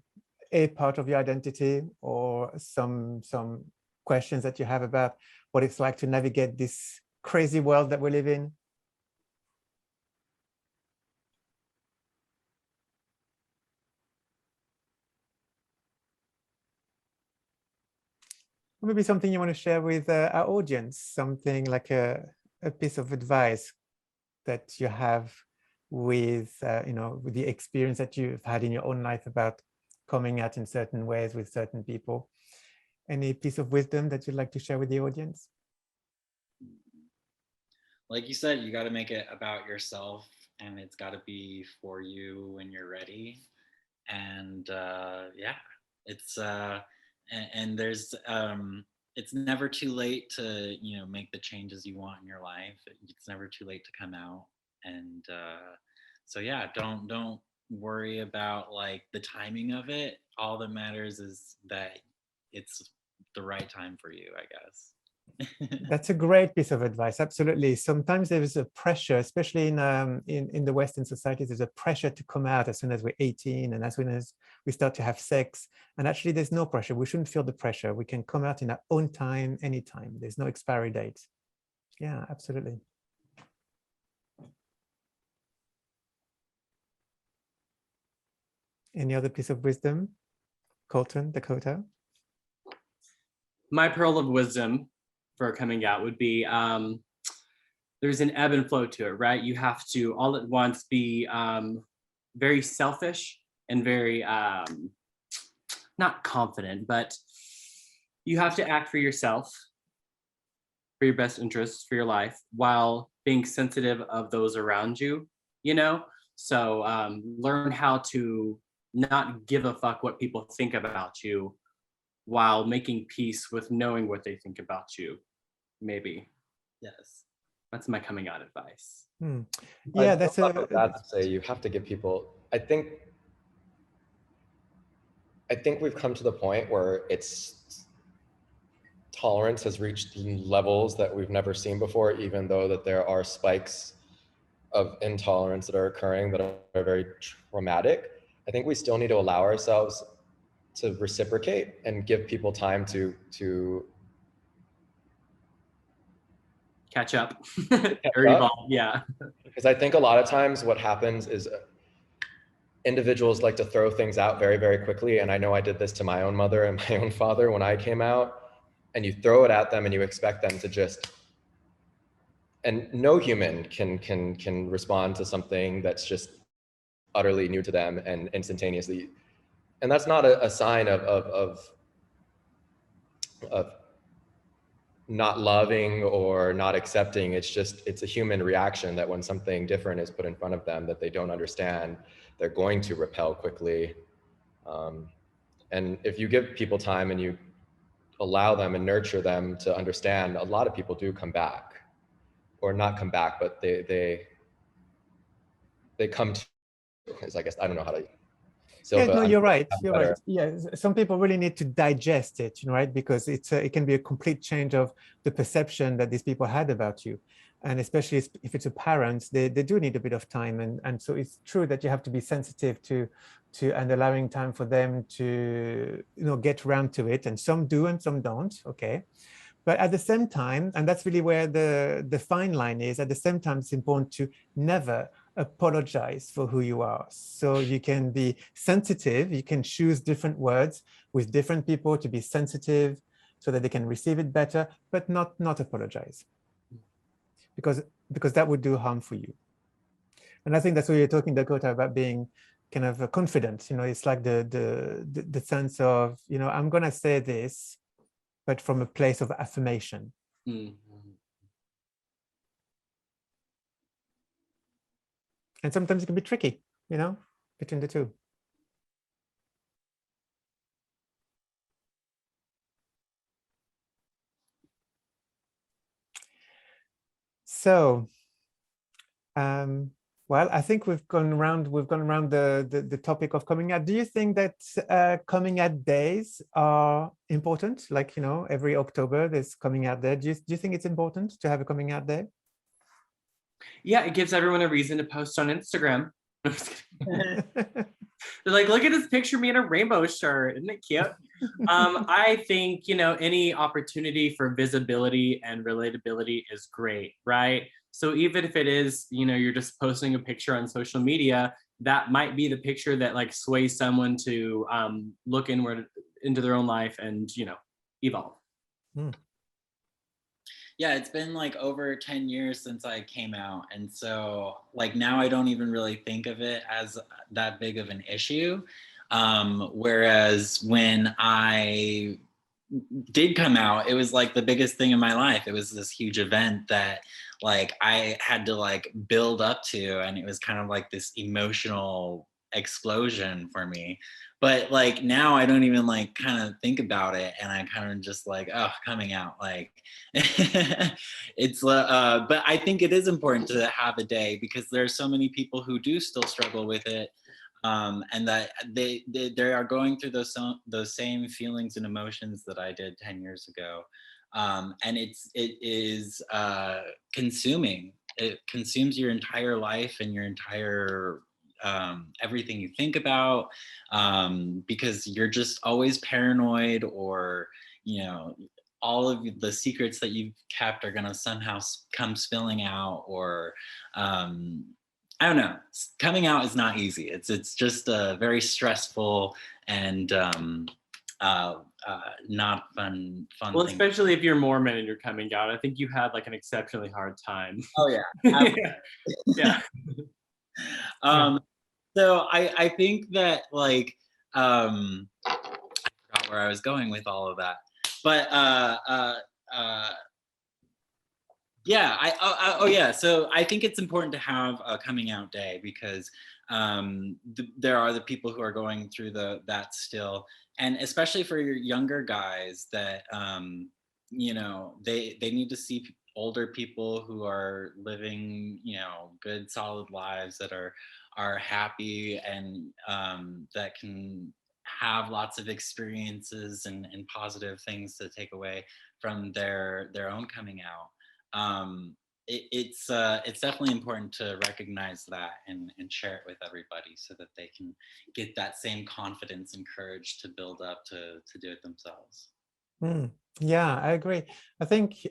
a part of your identity, or some questions that you have about what it's like to navigate this crazy world that we live in? Or maybe something you want to share with our audience, something like a piece of advice that you have with, with the experience that you've had in your own life about coming out in certain ways with certain people. Any piece of wisdom that you'd like to share with the audience? Like you said, you got to make it about yourself, and it's got to be for you when you're ready. And yeah, it's and there's it's never too late to make the changes you want in your life. It's never too late to come out. And so yeah, don't worry about like the timing of it. All that matters is that it's the right time for you, I guess. That's a great piece of advice. Absolutely. Sometimes there is a pressure, especially in the Western societies, there's a pressure to come out as soon as we're 18 and as soon as we start to have sex. And actually, there's no pressure. We shouldn't feel the pressure. We can come out in our own time, anytime. There's no expiry date. Yeah, absolutely. Any other piece of wisdom? Colton, Dakota? My pearl of wisdom for coming out would be there's an ebb and flow to it, right? You have to all at once be very selfish and very not confident, but you have to act for yourself, for your best interests, for your life, while being sensitive of those around you, So learn how to not give a fuck what people think about you while making peace with knowing what they think about you, maybe. Yes. That's my coming out advice. Yeah, that's that to say you have to give people, I think we've come to the point where tolerance has reached levels that we've never seen before, even though that there are spikes of intolerance that are occurring that are very traumatic. I think we still need to allow ourselves to reciprocate and give people time to catch up or evolve. Yeah. Because I think a lot of times what happens is individuals like to throw things out very, very quickly. And I know I did this to my own mother and my own father when I came out, and you throw it at them and you expect them to just, and no human can respond to something that's just utterly new to them and instantaneously. And that's not a sign of not loving or not accepting. It's a human reaction that when something different is put in front of them that they don't understand, they're going to repel quickly. And if you give people time and you allow them and nurture them to understand, a lot of people do come back, or not come back, but they come to, I guess, I don't know how to. Silva, yeah, no, you're right. You're better. right. Yeah, some people really need to digest it, right? Because it can be a complete change of the perception that these people had about you. And especially if it's a parent, they do need a bit of time. And so it's true that you have to be sensitive to and allowing time for them to, get around to it. And some do and some don't, okay? But at the same time, and that's really where the fine line is, at the same time, it's important to never apologize for who you are. So you can be sensitive, you can choose different words with different people to be sensitive so that they can receive it better, but not apologize. Because that would do harm for you. And I think that's what you're talking, Dakota, about being kind of confident. It's like the sense of, I'm gonna say this, but from a place of affirmation. Mm-hmm. And sometimes it can be tricky, between the two. So, well, I think we've gone around the topic of coming out. Do you think that coming out days are important? Like, you know, every October there's coming out day. Do you think it's important to have a coming out day? Yeah, it gives everyone a reason to post on Instagram. They're like, look at this picture of me in a rainbow shirt. Isn't it cute? I think, you know, any opportunity for visibility and relatability is great, right? So even if it is, you know, you're just posting a picture on social media, that might be the picture that like sways someone to look inward into their own life and, you know, evolve. Yeah, it's been like over 10 years since I came out. And so like now I don't even really think of it as that big of an issue. Whereas when I did come out, it was like the biggest thing in my life. It was this huge event that like I had to like build up to, and it was kind of like this emotional explosion for me. But like now I don't even like kind of think about it, and I kind of just like, oh, coming out, like it's but I think it is important to have a day because there are so many people who do still struggle with it, and that they are going through those same feelings and emotions that I did 10 years ago, and it is consuming. It consumes your entire life and your entire everything you think about, because you're just always paranoid, or you know, all of the secrets that you've kept are going to somehow come spilling out, or I don't know. Coming out is not easy. It's just a very stressful and not fun Well, thing. especially if you're Mormon and you're coming out, I think you had like an exceptionally hard time. Oh yeah. Yeah. So I think that like I forgot where I was going with all of that, but yeah, yeah. So I think it's important to have a coming out day because there are the people who are going through that still, and especially for your younger guys that you know, they need to see older people who are living, you know, good solid lives that are happy and that can have lots of experiences and positive things to take away from their own coming out. It's definitely important to recognize that and share it with everybody so that they can get that same confidence and courage to build up to do it themselves. Yeah, I agree. I think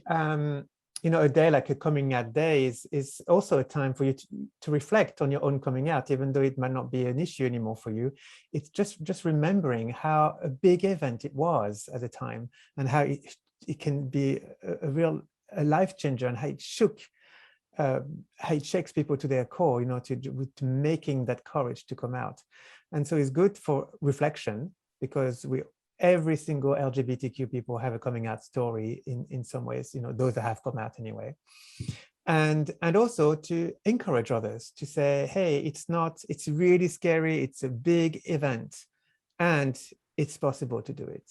you know, a day like a coming out day is also a time for you to reflect on your own coming out, even though it might not be an issue anymore for you. It's just remembering how a big event it was at the time, and how it can be a real life changer, and how it shakes people to their core, you know, to making that courage to come out. And so it's good for reflection because every single LGBTQ people have a coming out story in some ways, you know, those that have come out anyway. And also to encourage others to say, hey, it's really scary, it's a big event, and it's possible to do it.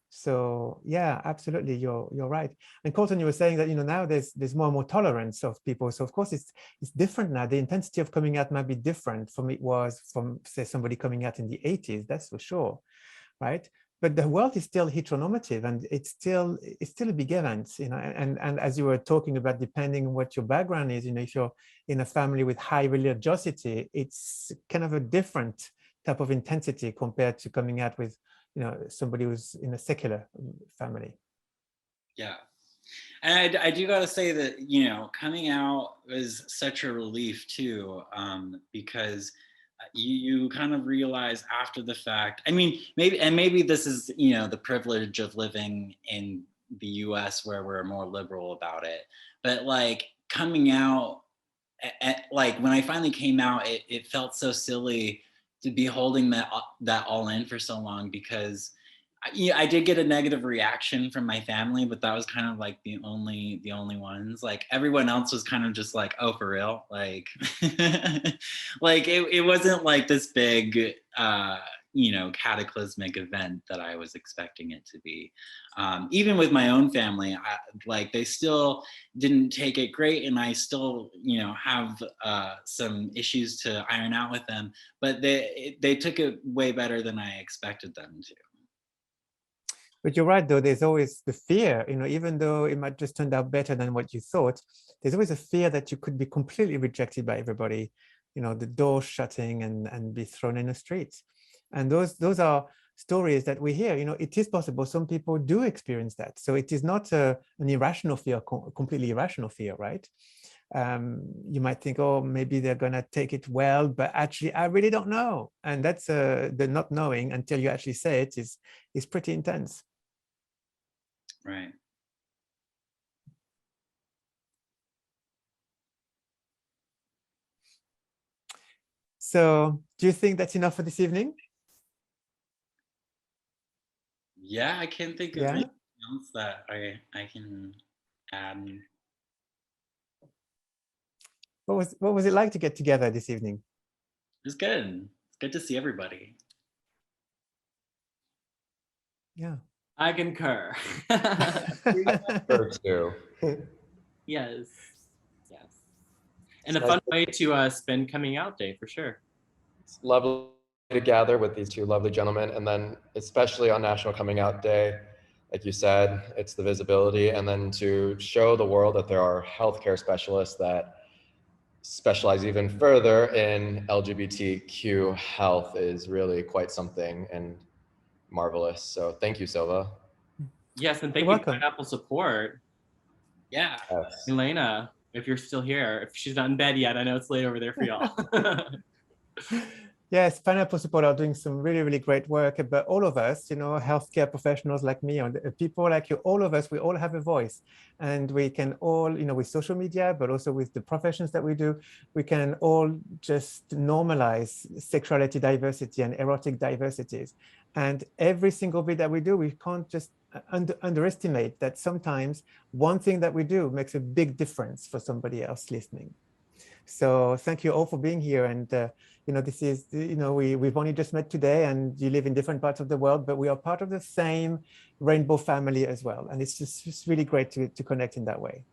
So yeah, absolutely, you're right. And Colton, you were saying that, you know, now there's more and more tolerance of people. So of course it's different now. The intensity of coming out might be different from it was from, say, somebody coming out in the 80s, that's for sure, right? But the world is still heteronormative, and it's still a big event, you know. And as you were talking about, depending on what your background is, you know, if you're in a family with high religiosity, it's kind of a different type of intensity compared to coming out with, you know, somebody who's in a secular family. Yeah. And I do got to say that, you know, coming out is such a relief too, because you kind of realize after the fact. I mean, maybe this is, you know, the privilege of living in the US where we're more liberal about it. But like coming out, like when I finally came out, it felt so silly to be holding that all in for so long, because I did get a negative reaction from my family, but that was kind of like the only ones. Like everyone else was kind of just like, oh, for real? Like, like it wasn't like this big cataclysmic event that I was expecting it to be. Even with my own family, they still didn't take it great, and I still, have some issues to iron out with them. But they took it way better than I expected them to. But you're right, though, there's always the fear, even though it might just turn out better than what you thought, there's always a fear that you could be completely rejected by everybody, the door shutting and be thrown in the streets. And those are stories that we hear. It is possible. Some people do experience that. So it is not an irrational fear, completely irrational fear, right? You might think, oh, maybe they're going to take it well, but actually, I really don't know. And that's the not knowing until you actually say it is pretty intense. Right. So do you think that's enough for this evening? Yeah, I can't think of anything else that I can add. What was it like to get together this evening? It was good. It's good to see everybody. Yeah. I concur. Her too. Yes. And a fun way to spend coming out day, for sure. It's lovely to gather with these two lovely gentlemen, and then especially on National Coming Out Day, like you said, it's the visibility, and then to show the world that there are healthcare specialists that specialize even further in LGBTQ health is really quite something and marvelous. So thank you, Silva. Yes, and thank you for Pineapple support. Yeah. Yes. Elena, if you're still here, if she's not in bed yet, I know it's late over there for y'all. Yes, Pineapple support are doing some really, really great work, but all of us, healthcare professionals like me, or people like you, all of us, we all have a voice, and we can all, with social media, but also with the professions that we do, we can all just normalize sexuality diversity and erotic diversities. And every single bit that we do, we can't just underestimate that sometimes one thing that we do makes a big difference for somebody else listening. So thank you all for being here. And, this is, we've only just met today, and you live in different parts of the world, but we are part of the same rainbow family as well. And it's just really great to connect in that way.